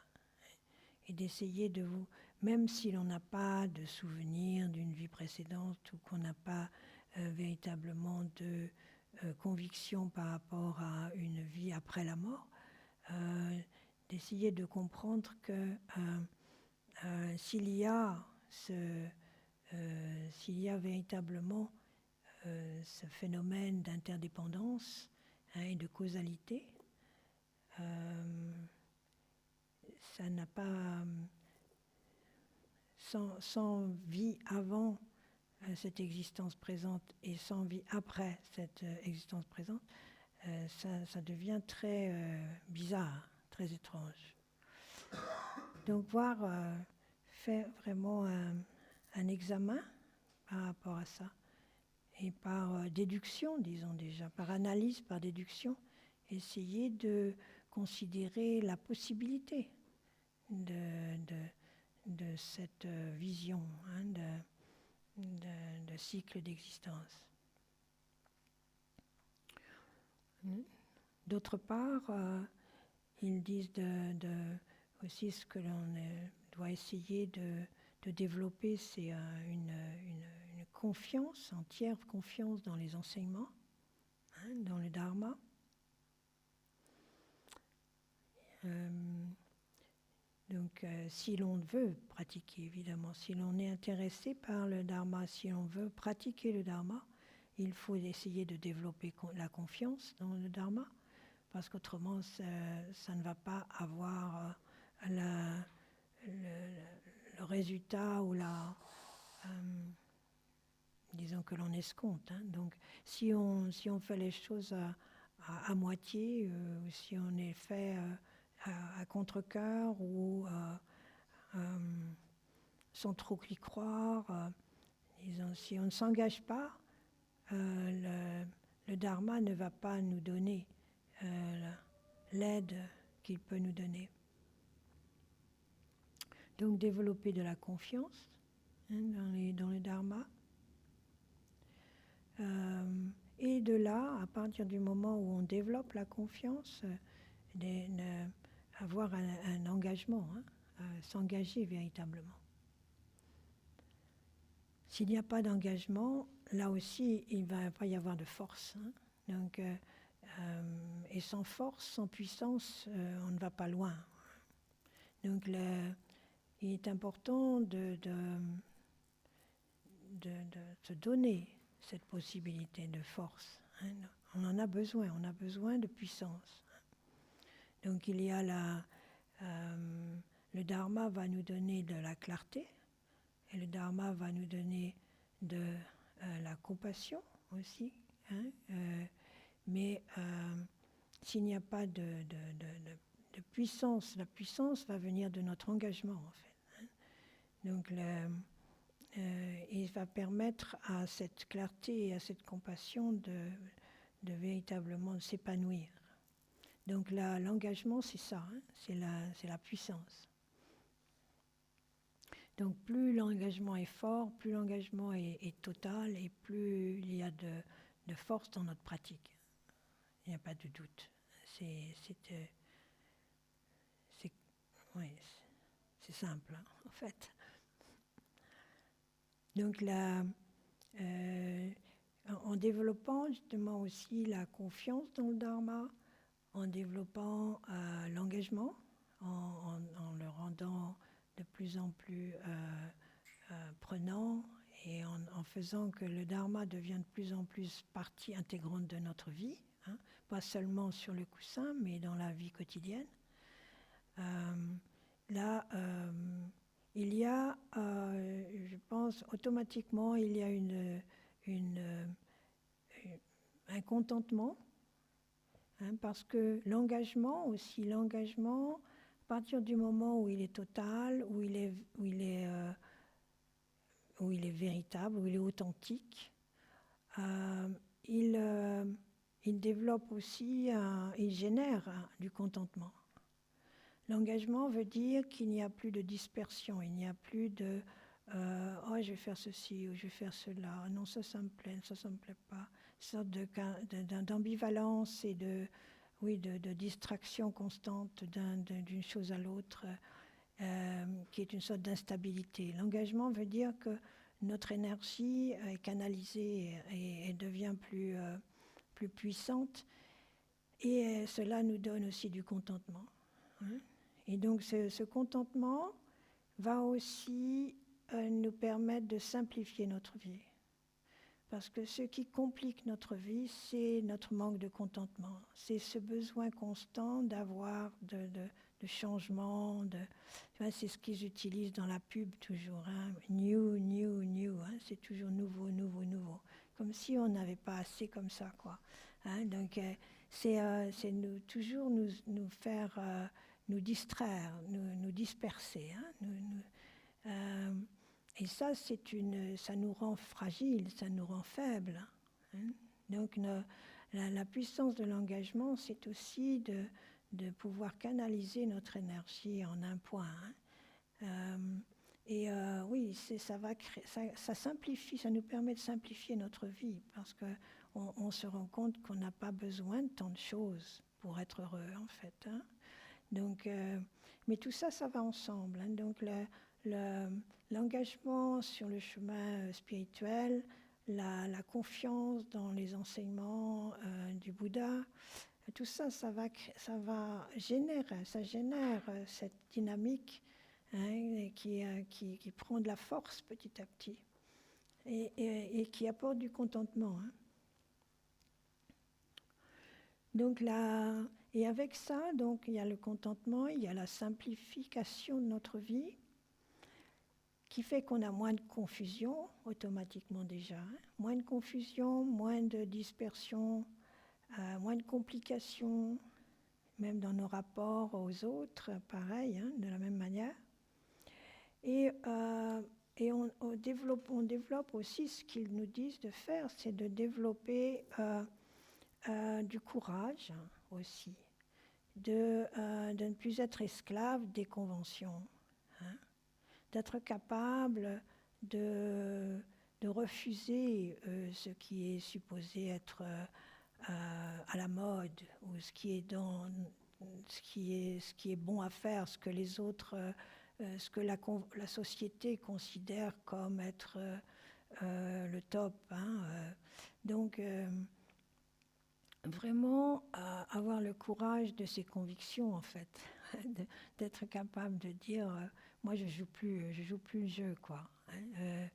Et d'essayer de vous, même si l'on n'a pas de souvenir d'une vie précédente ou qu'on n'a pas véritablement de conviction par rapport à une vie après la mort, d'essayer de comprendre que s'il y a véritablement ce phénomène d'interdépendance, hein, et de causalité, ça n'a pas sans vie avant cette existence présente et sans vie après cette existence présente, ça devient très bizarre, très étrange. Donc faire vraiment un examen par rapport à ça, et par déduction, disons déjà, par analyse, par déduction, essayer de considérer la possibilité de cette vision, hein, de cycle d'existence. D'autre part, ils disent aussi ce que l'on doit essayer de développer, c'est une confiance, entière confiance dans les enseignements, hein, dans le Dharma. Donc, si l'on veut pratiquer, évidemment, si l'on est intéressé par le Dharma, si l'on veut pratiquer le Dharma, il faut essayer de développer la confiance dans le Dharma, parce qu'autrement, ça ne va pas avoir le résultat ou disons que l'on escompte. Hein. Donc, si on fait les choses à moitié, ou si on est fait à contre-cœur ou sans trop y croire, disons, si on ne s'engage pas, le Dharma ne va pas nous donner l'aide qu'il peut nous donner. Donc développer de la confiance, hein, dans le Dharma. Et de là, à partir du moment où on développe la confiance, avoir un engagement, hein, s'engager véritablement. S'il n'y a pas d'engagement, là aussi, il ne va pas y avoir de force. Hein. Donc, et sans force, sans puissance, on ne va pas loin. Donc, il est important de se donner cette possibilité de force. Hein. On en a besoin de puissance. Donc, il y a le Dharma va nous donner de la clarté, et le Dharma va nous donner de la compassion aussi. Hein, mais s'il n'y a pas de puissance, la puissance va venir de notre engagement, en fait. Hein. Donc, il va permettre à cette clarté et à cette compassion de véritablement s'épanouir. Donc, l'engagement, c'est ça, hein, c'est la puissance. Donc plus l'engagement est fort, plus l'engagement est total et plus il y a de force dans notre pratique. Il n'y a pas de doute. C'est simple, hein, en fait. Donc en développant justement aussi la confiance dans le Dharma, en développant l'engagement, en le rendant de plus en plus prenant et en faisant que le Dharma devienne de plus en plus partie intégrante de notre vie, hein, pas seulement sur le coussin, mais dans la vie quotidienne. Là, il y a, je pense, automatiquement, il y a un contentement, hein, parce que l'engagement aussi, l'engagement, à partir du moment où il est total, où il est véritable, où il est authentique, euh, il, euh, il développe aussi, il génère du contentement. L'engagement veut dire qu'il n'y a plus de dispersion, il n'y a plus de oh, je vais faire ceci ou je vais faire cela, non, ça me plaît, ça me plaît pas. Une sorte d'ambivalence et de distraction constante d'une chose à l'autre, qui est une sorte d'instabilité. L'engagement veut dire que notre énergie est canalisée et devient plus puissante, et cela nous donne aussi du contentement, hein. Et donc ce contentement va aussi nous permettre de simplifier notre vie. Parce que ce qui complique notre vie, c'est notre manque de contentement. C'est ce besoin constant d'avoir de changement. C'est ce qu'ils utilisent dans la pub toujours, hein. New, new, new. Hein. C'est toujours nouveau, nouveau, nouveau. Comme si on n'avait pas assez comme ça, quoi. Hein. Donc c'est toujours nous faire, nous distraire, nous disperser. Hein. Et ça, ça nous rend fragiles, ça nous rend faibles, hein. Donc la puissance de l'engagement, c'est aussi de pouvoir canaliser notre énergie en un point, hein. Oui, ça simplifie, ça nous permet de simplifier notre vie, parce qu'on se rend compte qu'on n'a pas besoin de tant de choses pour être heureux, en fait, hein. Donc, mais tout ça, ça va ensemble, hein. Donc l'engagement sur le chemin spirituel, la confiance dans les enseignements du Bouddha, tout ça, ça génère cette dynamique, hein, qui prend de la force petit à petit et qui apporte du contentement, hein. Donc et avec ça, donc, il y a le contentement, il y a la simplification de notre vie, qui fait qu'on a moins de confusion automatiquement déjà, hein. Moins de confusion, moins de dispersion, moins de complications, même dans nos rapports aux autres, pareil, hein, de la même manière. Et on développe aussi ce qu'ils nous disent de faire, c'est de développer du courage, hein, aussi, de ne plus être esclave des conventions, hein, d'être capable de refuser ce qui est supposé être à la mode, ou ce qui est bon à faire, ce que les autres, ce que la société considère comme être le top, hein. Donc vraiment avoir le courage de ses convictions, en fait, d'être capable de dire moi je joue plus le jeu, quoi, hein,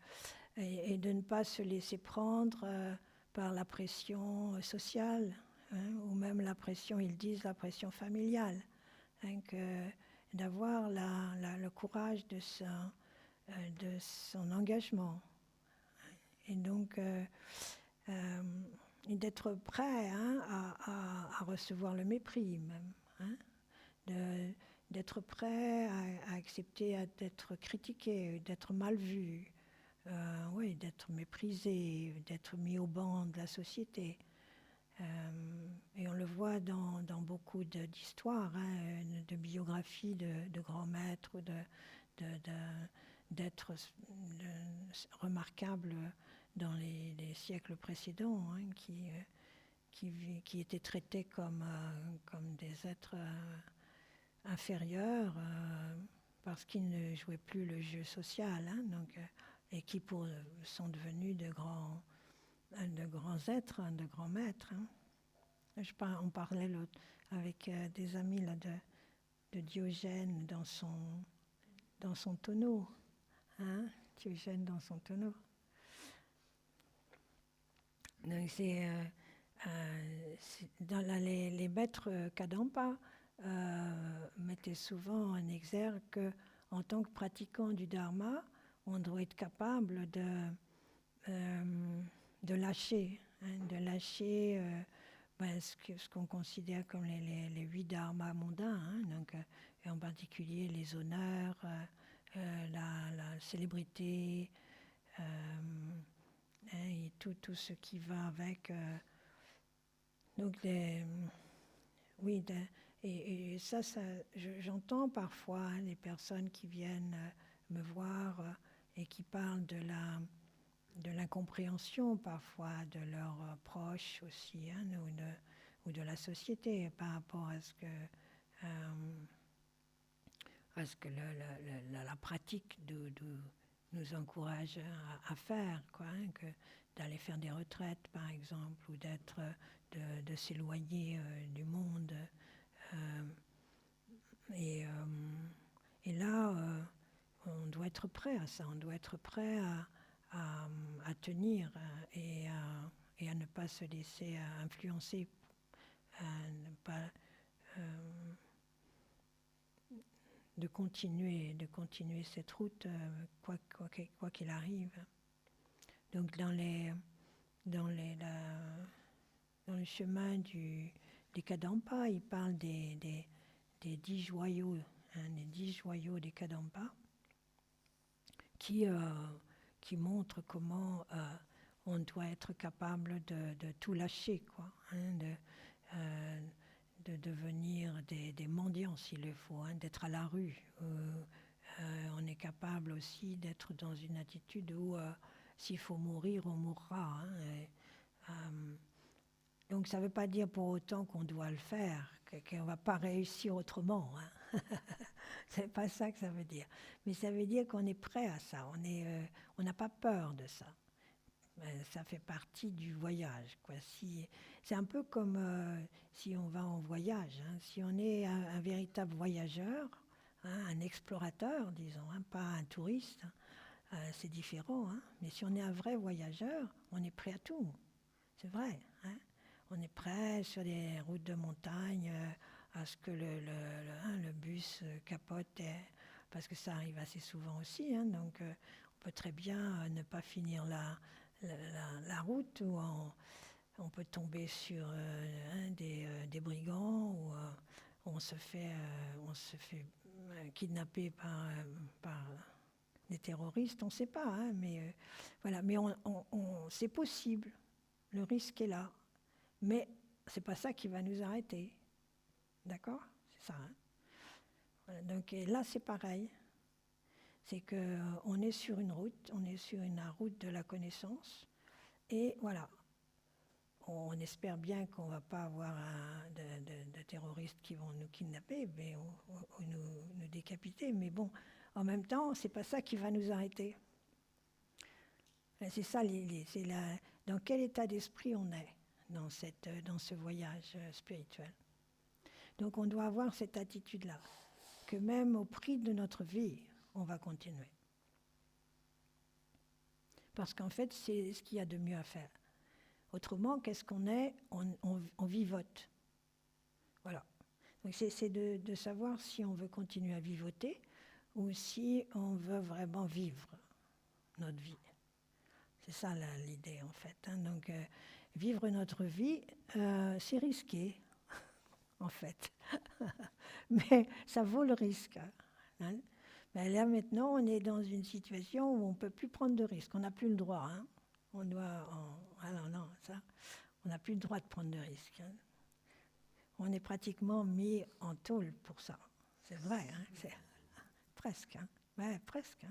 et de ne pas se laisser prendre par la pression sociale, hein, ou même la pression, ils disent la pression familiale, hein, d'avoir le courage de son engagement, et donc et d'être prêt, hein, à recevoir le mépris même, hein, d'être prêt à accepter d'être critiqué, d'être mal vu, oui, d'être méprisé, d'être mis au banc de la société. Et on le voit dans beaucoup d'histoires, hein, de biographies de grands maîtres, d'êtres remarquables dans les siècles précédents, hein, qui étaient traités comme des êtres inférieurs parce qu'ils ne jouaient plus le jeu social, hein, donc, et qui sont devenus de grands êtres, hein, de grands maîtres, hein. On parlait avec des amis là, de Diogène dans son tonneau, hein, Diogène dans son tonneau. Donc les maîtres Kadampa mettaient souvent en exergue que, en tant que pratiquant du dharma, on doit être capable de lâcher, de lâcher ce qu'on considère comme les 8 dharmas mondains, donc, et en particulier les honneurs, la célébrité, et tout ce qui va avec. Donc, oui, et ça j'entends parfois les personnes qui viennent me voir et qui parlent de l'incompréhension parfois de leurs proches aussi, ou de la société par rapport à ce que la pratique nous encourage à faire, quoi, d'aller faire des retraites par exemple, ou de s'éloigner du monde. Et là, on doit être prêt à ça, on doit être prêt à tenir et à ne pas se laisser influencer, à ne pas de continuer cette route quoi qu'il arrive. Donc dans le chemin des Kadampa, il parle des 10 joyaux, les 10 joyaux des Kadampa, qui montrent comment on doit être capable de tout lâcher, quoi, de devenir des mendiants s'il le faut, d'être à la rue. On est capable aussi d'être dans une attitude où s'il faut mourir, on mourra. Donc ça ne veut pas dire pour autant qu'on doit le faire, qu'on ne va pas réussir autrement. C'est pas ça que ça veut dire. Mais ça veut dire qu'on est prêt à ça, on n'a pas peur de ça. Ça fait partie du voyage, quoi. C'est un peu comme si on va en voyage. Si on est un véritable voyageur, un explorateur, disons, pas un touriste, c'est différent. Mais si on est un vrai voyageur, on est prêt à tout. C'est vrai. On est prêt sur des routes de montagne à ce que le bus capote, parce que ça arrive assez souvent aussi. Donc on peut très bien ne pas finir la route, ou on peut tomber sur des brigands, ou on se fait kidnapper par des terroristes, on ne sait pas, mais voilà. Mais c'est possible, le risque est là, mais c'est pas ça qui va nous arrêter, d'accord? C'est ça. Voilà, donc là c'est pareil. C'est qu'on est sur une route, on est sur une route de la connaissance, et voilà. On espère bien qu'on ne va pas avoir de terroristes qui vont nous kidnapper ou nous décapiter, mais bon, en même temps, c'est pas ça qui va nous arrêter. C'est ça, c'est dans quel état d'esprit on est dans ce voyage spirituel. Donc on doit avoir cette attitude-là, que même au prix de notre vie, on va continuer. Parce qu'en fait, c'est ce qu'il y a de mieux à faire. Autrement, qu'est-ce qu'on est? On vivote. Voilà. Donc c'est de savoir si on veut continuer à vivoter ou si on veut vraiment vivre notre vie. C'est ça l'idée en fait. Donc vivre notre vie, c'est risqué en fait. Mais ça vaut le risque. Mais là maintenant, on est dans une situation où on ne peut plus prendre de risques. On n'a plus le droit. On doit... non, ça, on n'a plus le droit de prendre de risques. On est pratiquement mis en tôle pour ça. C'est vrai, c'est presque. Ouais, presque.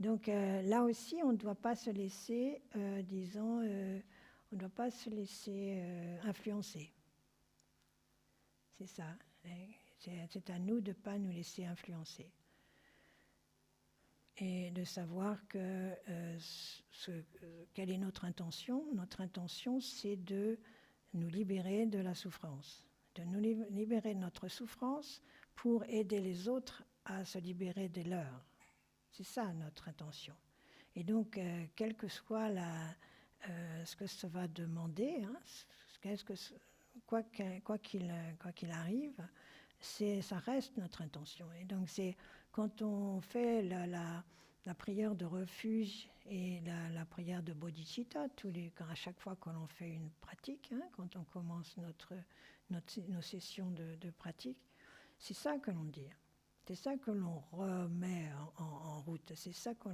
Donc là aussi, on ne doit pas se laisser, on ne doit pas se laisser influencer. C'est ça. C'est à nous de ne pas nous laisser influencer. Et de savoir quelle est notre intention. Notre intention, c'est de nous libérer de la souffrance, de nous libérer de notre souffrance pour aider les autres à se libérer de leur. C'est ça notre intention. Et donc, quel que soit ce que ça va demander, quoi qu'il arrive, ça reste notre intention. Et donc, c'est quand on fait la prière de refuge et la prière de bodhicitta, à chaque fois que l'on fait une pratique, hein, quand on commence nos sessions de pratique, c'est ça que l'on dit. C'est ça que l'on remet en route. C'est ça que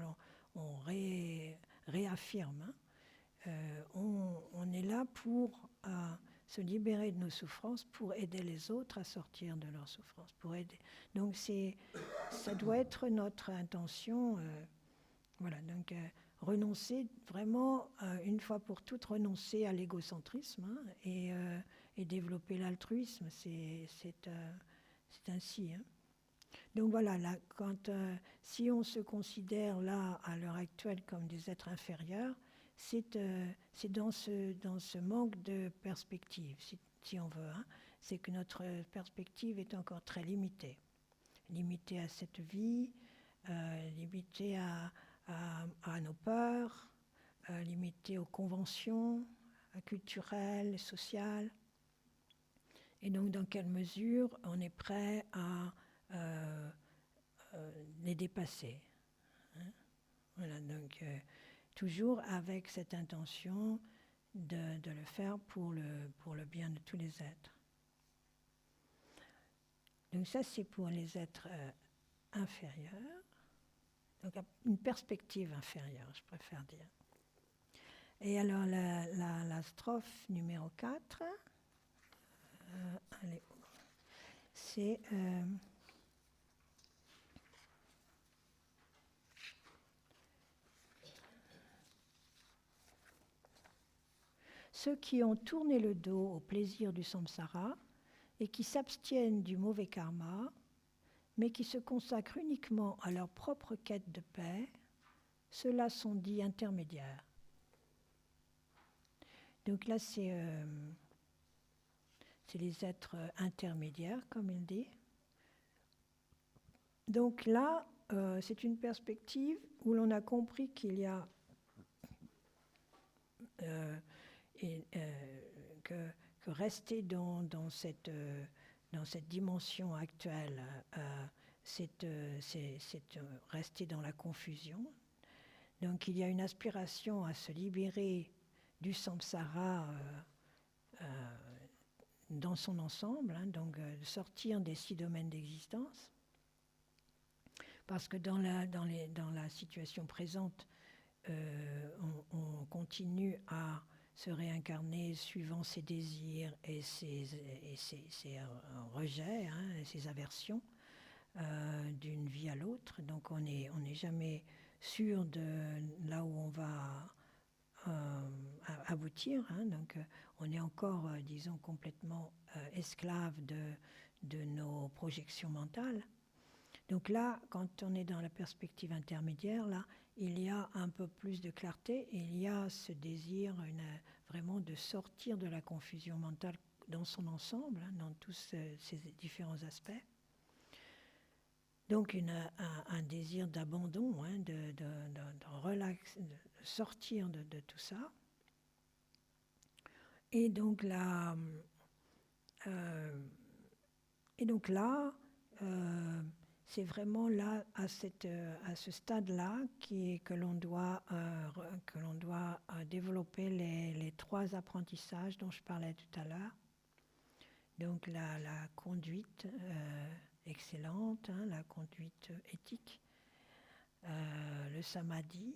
l'on réaffirme. Hein. On est là pour se libérer de nos souffrances, pour aider les autres à sortir de leurs souffrances. Donc ça doit être notre intention. Voilà, donc renoncer vraiment, une fois pour toutes, renoncer à l'égocentrisme, hein, et développer l'altruisme. C'est ainsi. Hein. Donc voilà, là, si on se considère là, à l'heure actuelle, comme des êtres inférieurs, c'est dans ce manque de perspective, si on veut. Hein. C'est que notre perspective est encore très limitée. Limitée à cette vie, limitée à nos peurs, limitée aux conventions culturelles, sociales. Et donc, dans quelle mesure on est prêt à les dépasser. Hein. Voilà, donc toujours avec cette intention de le faire pour le bien de tous les êtres. Donc ça, c'est pour les êtres inférieurs. Donc une perspective inférieure, je préfère dire. Et alors la strophe numéro 4, c'est... ceux qui ont tourné le dos au plaisir du samsara et qui s'abstiennent du mauvais karma, mais qui se consacrent uniquement à leur propre quête de paix, ceux-là sont dits intermédiaires. Donc là, c'est les êtres intermédiaires, comme il dit. Donc là, c'est une perspective où l'on a compris qu'il y a que rester dans cette dimension actuelle, c'est rester dans la confusion. Donc il y a une aspiration à se libérer du samsara dans son ensemble, hein, donc sortir des 6 domaines d'existence. Parce que dans la situation présente, on continue à se réincarner suivant ses désirs et ses rejets, hein, ses aversions d'une vie à l'autre. Donc on n'est jamais sûr de là où on va aboutir. Hein. Donc on est encore, disons, complètement esclave de nos projections mentales. Donc là, quand on est dans la perspective intermédiaire, là, il y a un peu plus de clarté, et il y a ce désir vraiment de sortir de la confusion mentale dans son ensemble, hein, dans tous ces différents aspects. Donc un désir d'abandon, hein, de relax, de sortir de tout ça. Et donc là, c'est vraiment là, à ce stade-là, que l'on doit développer les 3 apprentissages dont je parlais tout à l'heure. Donc la conduite excellente, hein, la conduite éthique, le samadhi,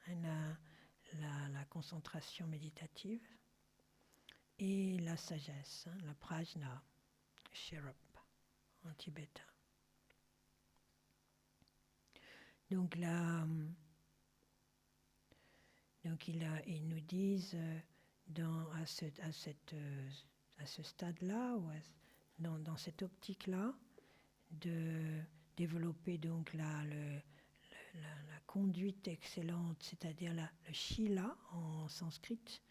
hein, la concentration méditative, et la sagesse, hein, la prajna, Sherpa en tibétain. Donc là, ils nous disent à ce stade-là, ou dans cette optique-là, de développer donc la conduite excellente, c'est-à-dire le shila en sanskrit,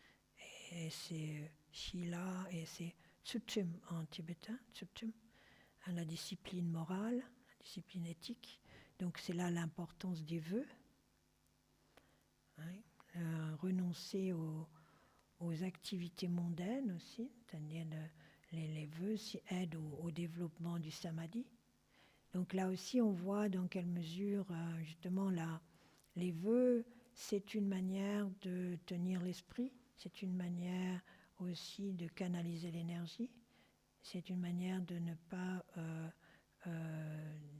et c'est shila et c'est tsuptum en tibétain, tsuptum, la discipline morale, la discipline éthique. Donc c'est là l'importance des vœux, hein, renoncer aux activités mondaines aussi, c'est-à-dire les vœux aident au développement du samadhi. Donc là aussi, on voit dans quelle mesure, justement, les vœux, c'est une manière de tenir l'esprit, c'est une manière aussi de canaliser l'énergie, c'est une manière de ne pas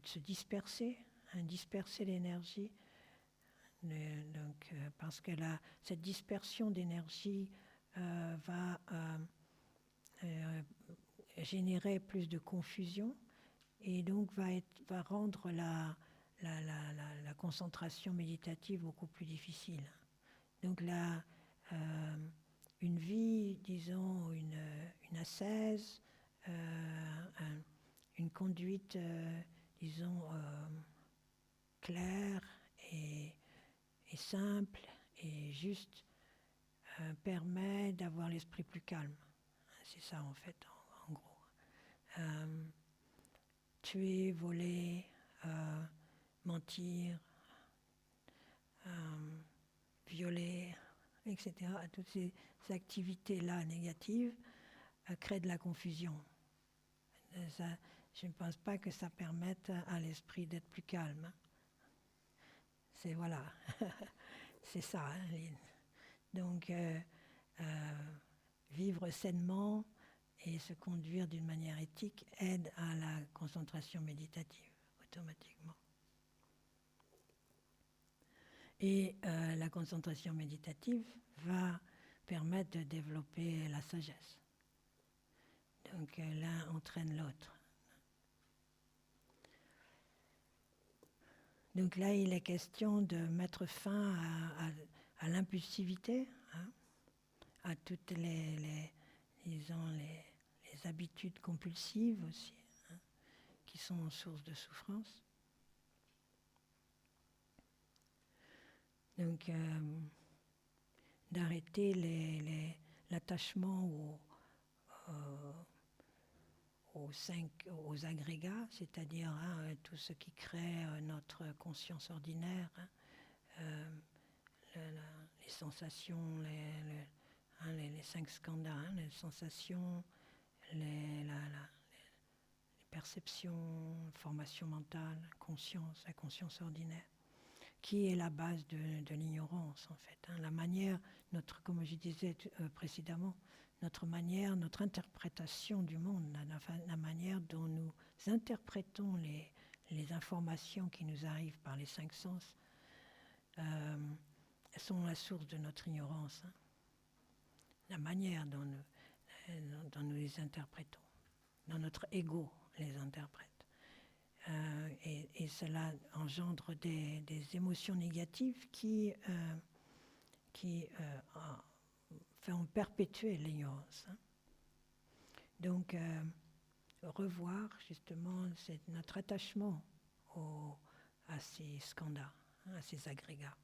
se disperser, disperser l'énergie. Parce que cette dispersion d'énergie va générer plus de confusion et donc va rendre la concentration méditative beaucoup plus difficile. Donc là, une vie, disons, une ascèse, une conduite, disons, claire et simple et juste, permet d'avoir l'esprit plus calme. C'est ça en fait, en gros. Tuer, voler, mentir, violer, etc. Toutes ces activités-là négatives créent de la confusion. Ça, je ne pense pas que ça permette à l'esprit d'être plus calme. C'est voilà, c'est ça. Donc, vivre sainement et se conduire d'une manière éthique aide à la concentration méditative automatiquement. Et la concentration méditative va permettre de développer la sagesse. Donc l'un entraîne l'autre. Donc là, il est question de mettre fin à l'impulsivité, à toutes disons, les habitudes compulsives aussi, qui sont source de souffrance. Donc, d'arrêter l'attachement aux agrégats, c'est-à-dire tout ce qui crée notre conscience ordinaire, les sensations, les 5 skandhas, les sensations, les perceptions, formation mentale, la conscience ordinaire, qui est la base de l'ignorance en fait. La manière, comme je disais précédemment, notre interprétation du monde, la manière dont nous interprétons les informations qui nous arrivent par les 5 sens, sont la source de notre ignorance. La manière dont nous les interprétons, dont notre ego les interprète. Et cela engendre des émotions négatives qui font perpétuer l'ignorance. Donc, revoir justement notre attachement à ces skandhas, à ces agrégats.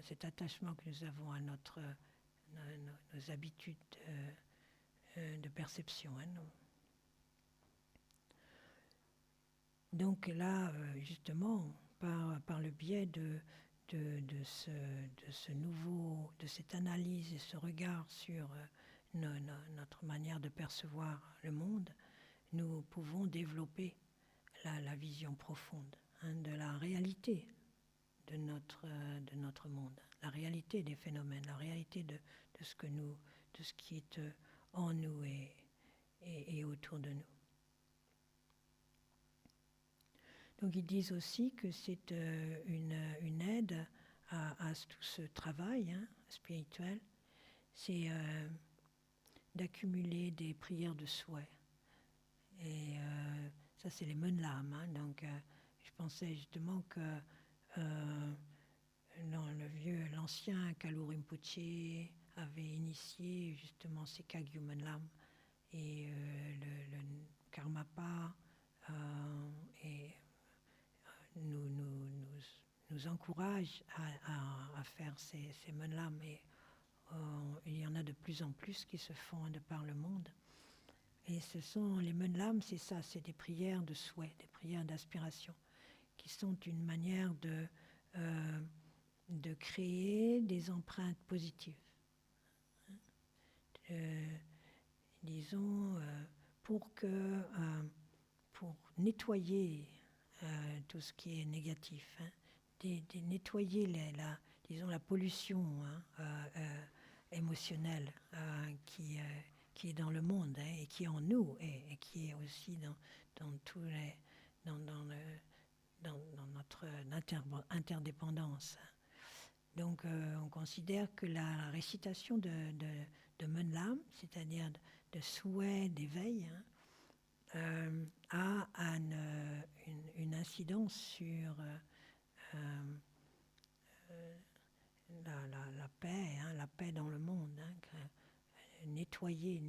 Cet attachement que nous avons à nos habitudes de perception. Donc là, justement, par le biais de cette analyse et ce regard sur notre manière de percevoir le monde, nous pouvons développer la vision profonde de la réalité de notre monde, la réalité des phénomènes, la réalité de ce qui est en nous et autour de nous. Donc ils disent aussi que c'est une aide à tout ce travail spirituel, c'est d'accumuler des prières de souhait. Et ça, c'est les Menlam. Donc je pensais justement que l'ancien Kalu Rinpoche avait initié justement ces Kagyu Menlam et le Karmapa et nous encourage à faire ces Menlam. Et il y en a de plus en plus qui se font de par le monde. Et les Menlam, c'est ça, c'est des prières de souhait, des prières d'aspiration, qui sont une manière de créer des empreintes positives. Disons, pour pour nettoyer tout ce qui est négatif, hein, nettoyer disons la pollution, hein, émotionnelle qui est dans le monde, hein, et qui est en nous et qui est aussi dans tous les dans notre interdépendance. Donc on considère que la récitation de Menlam, c'est-à-dire de souhait d'éveil, hein, a une incidence sur la paix, hein, la paix dans le monde, hein, nettoyer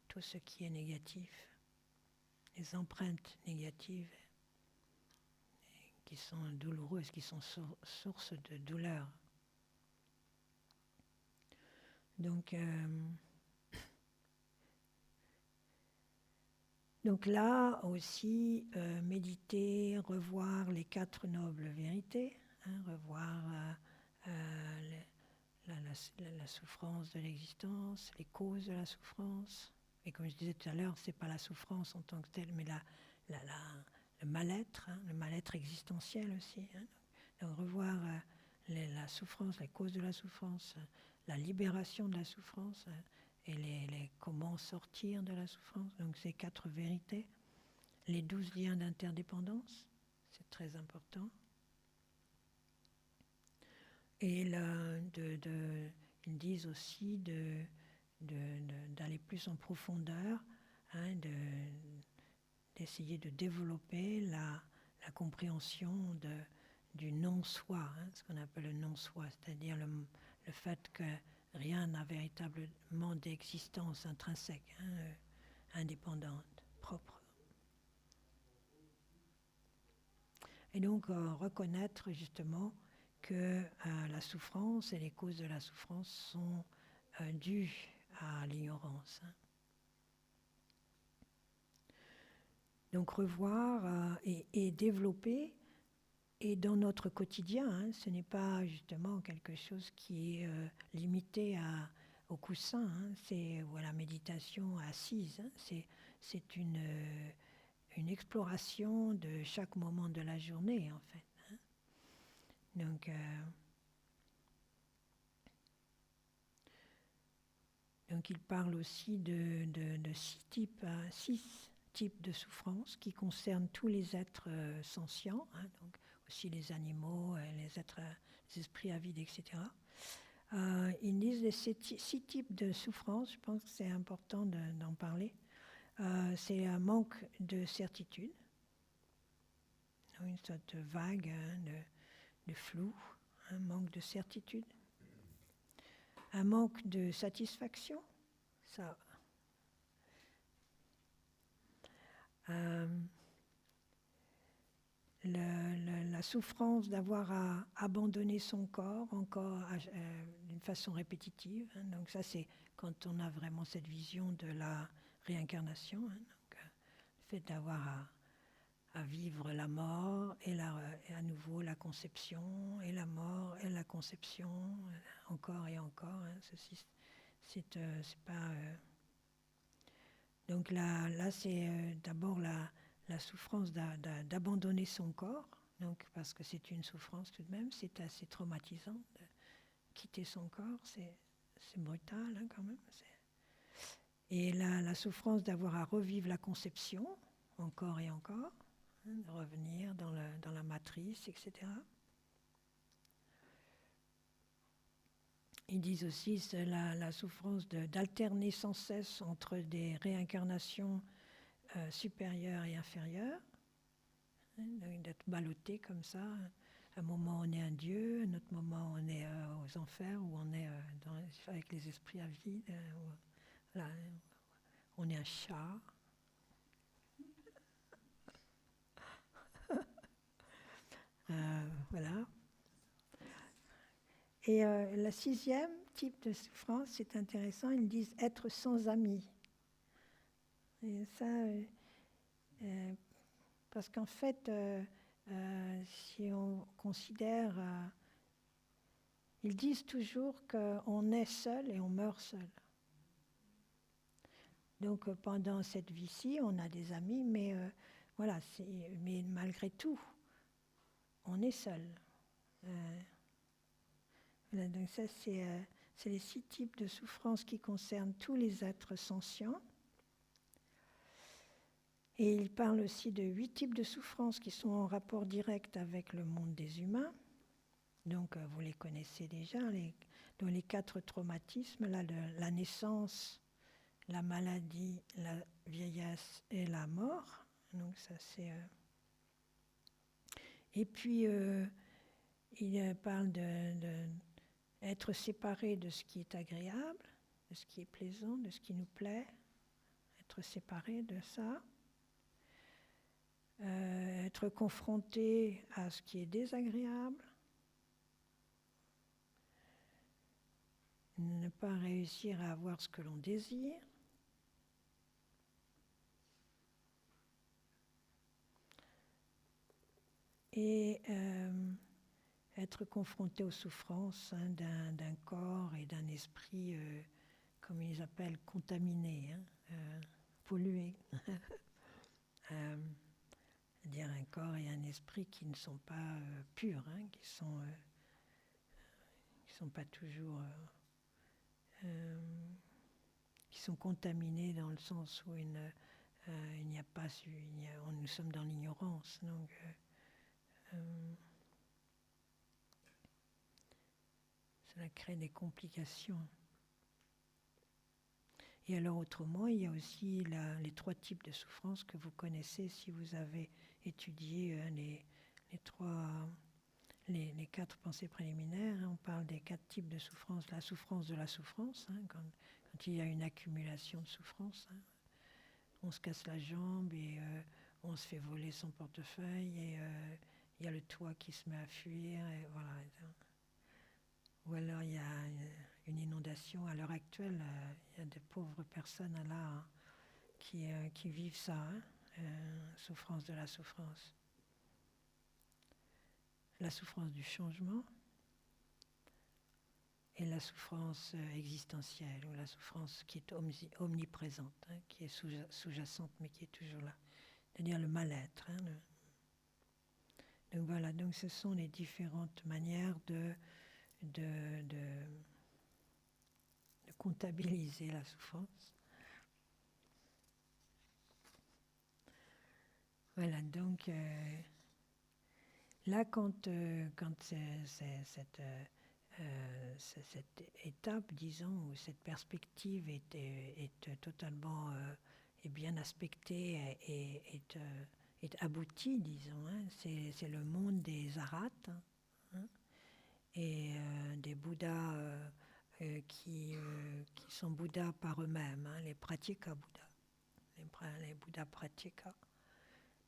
tout ce qui est négatif, les empreintes négatives qui sont douloureuses, qui sont source de douleur. Donc là aussi, méditer, revoir les 4 nobles vérités, hein, revoir la souffrance de l'existence, les causes de la souffrance. Et comme je disais tout à l'heure, ce n'est pas la souffrance en tant que telle, mais le mal-être, hein, le mal-être existentiel aussi. Hein. Donc revoir la souffrance, les causes de la souffrance, la libération de la souffrance, et comment sortir de la souffrance. Donc ces 4 vérités, les 12 liens d'interdépendance, c'est très important. Et ils disent aussi d'aller plus en profondeur, hein, d'essayer de développer la compréhension du non-soi, hein, ce qu'on appelle le non-soi, c'est-à-dire le fait que rien n'a véritablement d'existence intrinsèque, hein, indépendante, propre. Et donc reconnaître justement que la souffrance et les causes de la souffrance sont dues à l'ignorance. Hein. Donc revoir et développer, et dans notre quotidien, hein, ce n'est pas justement quelque chose qui est limité au coussin, hein, ou à la méditation assise, hein, c'est une exploration de chaque moment de la journée, en fait. Hein. Donc il parle aussi de 6 types de souffrances qui concernent tous les êtres sentients, hein, donc aussi les animaux, les esprits avides, etc. Ils disent les 6 types de souffrances, je pense que c'est important d'en parler. C'est un manque de certitude, une sorte de vague, hein, de flou, un manque de certitude. Un manque de satisfaction, ça. La souffrance d'avoir à abandonner son corps encore d'une façon répétitive. Hein, donc ça, c'est quand on a vraiment cette vision de la réincarnation. Hein, donc, le fait d'avoir à vivre la mort et à nouveau la conception, et la mort et la conception, encore et encore. Hein, ceci, c'est pas... Donc là c'est d'abord la souffrance d'abandonner son corps, donc, parce que c'est une souffrance tout de même, c'est assez traumatisant de quitter son corps, c'est brutal, hein, quand même. Et la souffrance d'avoir à revivre la conception, encore et encore, hein, de revenir dans la matrice, etc. Ils disent aussi la souffrance d'alterner sans cesse entre des réincarnations supérieures et inférieures, hein, d'être ballotté comme ça. Un moment on est un dieu, un autre moment on est aux enfers, ou on est avec les esprits avides, là, on est un chat. Voilà. Et le 6e type de souffrance, c'est intéressant, ils disent être sans amis. Et ça, parce qu'en fait, si on considère, ils disent toujours qu'on est seul et on meurt seul. Donc pendant cette vie-ci, on a des amis, mais voilà, mais malgré tout, on est seul. Voilà, donc ça, c'est les 6 types de souffrances qui concernent tous les êtres sentients. Et il parle aussi de 8 types de souffrances qui sont en rapport direct avec le monde des humains. Donc vous les connaissez déjà, dans les 4 traumatismes, là, la naissance, la maladie, la vieillesse et la mort. Donc ça c'est... Et puis il parle d'être séparé de ce qui est agréable, de ce qui est plaisant, de ce qui nous plaît, être séparé de ça. Être confronté à ce qui est désagréable, ne pas réussir à avoir ce que l'on désire, et être confronté aux souffrances d'un corps et d'un esprit, comme ils appellent, contaminé, pollué. C'est-à-dire un corps et un esprit qui ne sont pas purs, qui sont pas toujours... qui sont contaminés dans le sens où il n'y a pas... nous sommes dans l'ignorance, donc... cela crée des complications. Et alors autrement, il y a aussi les 3 types de souffrances que vous connaissez si vous avez étudié les 4 pensées préliminaires. On parle des 4 types de souffrances. La souffrance de la souffrance, quand il y a une accumulation de souffrance. On se casse la jambe et on se fait voler son portefeuille et il y a le toit qui se met à fuir. Et voilà. Ou alors il y a une inondation. À l'heure actuelle, il y a des pauvres personnes là qui vivent ça, souffrance de la souffrance. La souffrance du changement et la souffrance existentielle, ou la souffrance qui est omniprésente, qui est sous-jacente mais qui est toujours là. C'est-à-dire le mal-être. Donc voilà, donc ce sont les différentes manières de comptabiliser la souffrance. Voilà, donc là, quand cette étape, disons, ou cette perspective est totalement bien aspectée et est aboutie, disons, c'est le monde des arahatas, et des bouddhas qui sont bouddhas par eux-mêmes, les pratyeka bouddhas, les bouddhas pratyeka.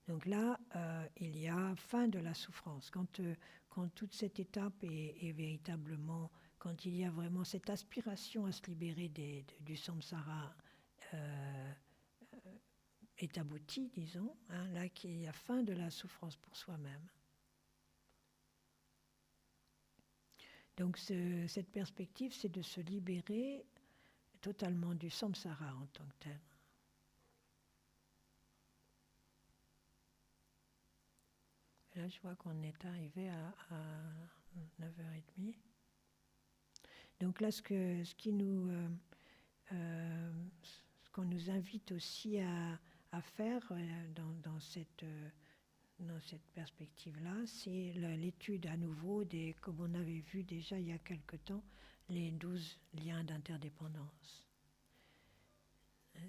Donc là, il y a fin de la souffrance. Quand toute cette étape est véritablement, quand il y a vraiment cette aspiration à se libérer du samsara est aboutie, disons, là qu'il y a fin de la souffrance pour soi-même. Donc cette perspective, c'est de se libérer totalement du samsara en tant que tel. Et là, je vois qu'on est arrivé à 9h30. Donc là, ce qu'on nous invite aussi à faire dans cette perspective-là, c'est l'étude à nouveau comme on avait vu déjà il y a quelque temps, les 12 liens d'interdépendance.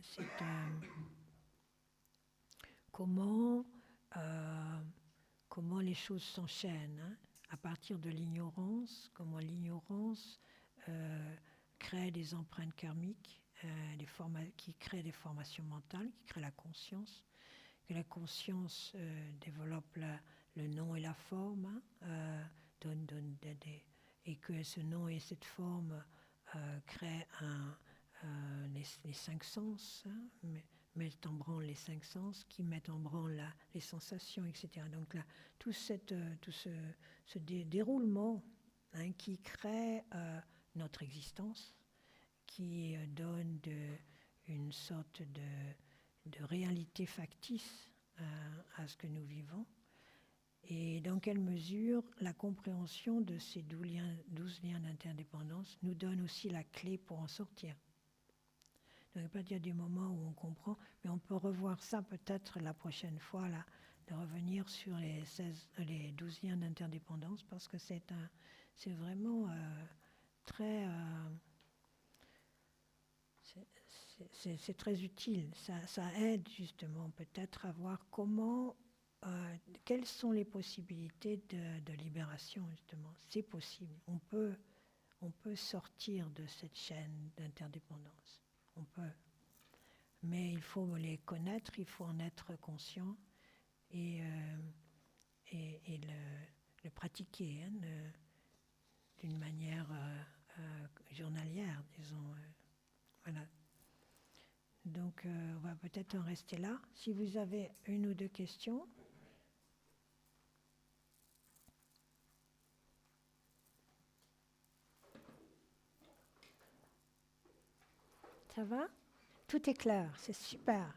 C'est comment les choses s'enchaînent, à partir de l'ignorance, comment l'ignorance crée des empreintes karmiques, qui créent des formations mentales, qui créent la conscience, que la conscience développe le nom et la forme, et que ce nom et cette forme créent les 5 sens, mettent en branle les 5 sens, qui mettent en branle les sensations, etc. Donc là, tout ce déroulement qui crée notre existence, qui donne une sorte de réalité factice à ce que nous vivons. Et dans quelle mesure la compréhension de ces 12 liens d'interdépendance nous donne aussi la clé pour en sortir. Donc, il y a des moments où on comprend, mais on peut revoir ça peut-être la prochaine fois, là, de revenir sur les 12 liens d'interdépendance, parce que c'est vraiment très... c'est très utile. Ça aide justement peut-être à voir quelles sont les possibilités de libération, justement. C'est possible. On peut sortir de cette chaîne d'interdépendance. On peut. Mais il faut les connaître, il faut en être conscient et le pratiquer d'une manière journalière, disons. Voilà. Donc, on va peut-être en rester là. Si vous avez une ou deux questions. Ça va? Tout est clair, c'est super.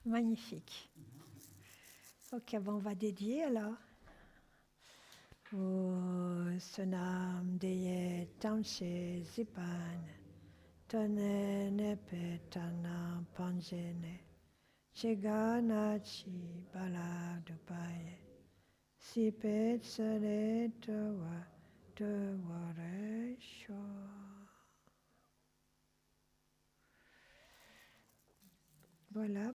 Magnifique. Ok, bon, on va dédier alors. O Sonam Deye Tamshe Zipan Tone Nepe Tana Panjene Chegana Chi Bala Dupaye Sipet Sare Tewa Teware Sho. Voilà.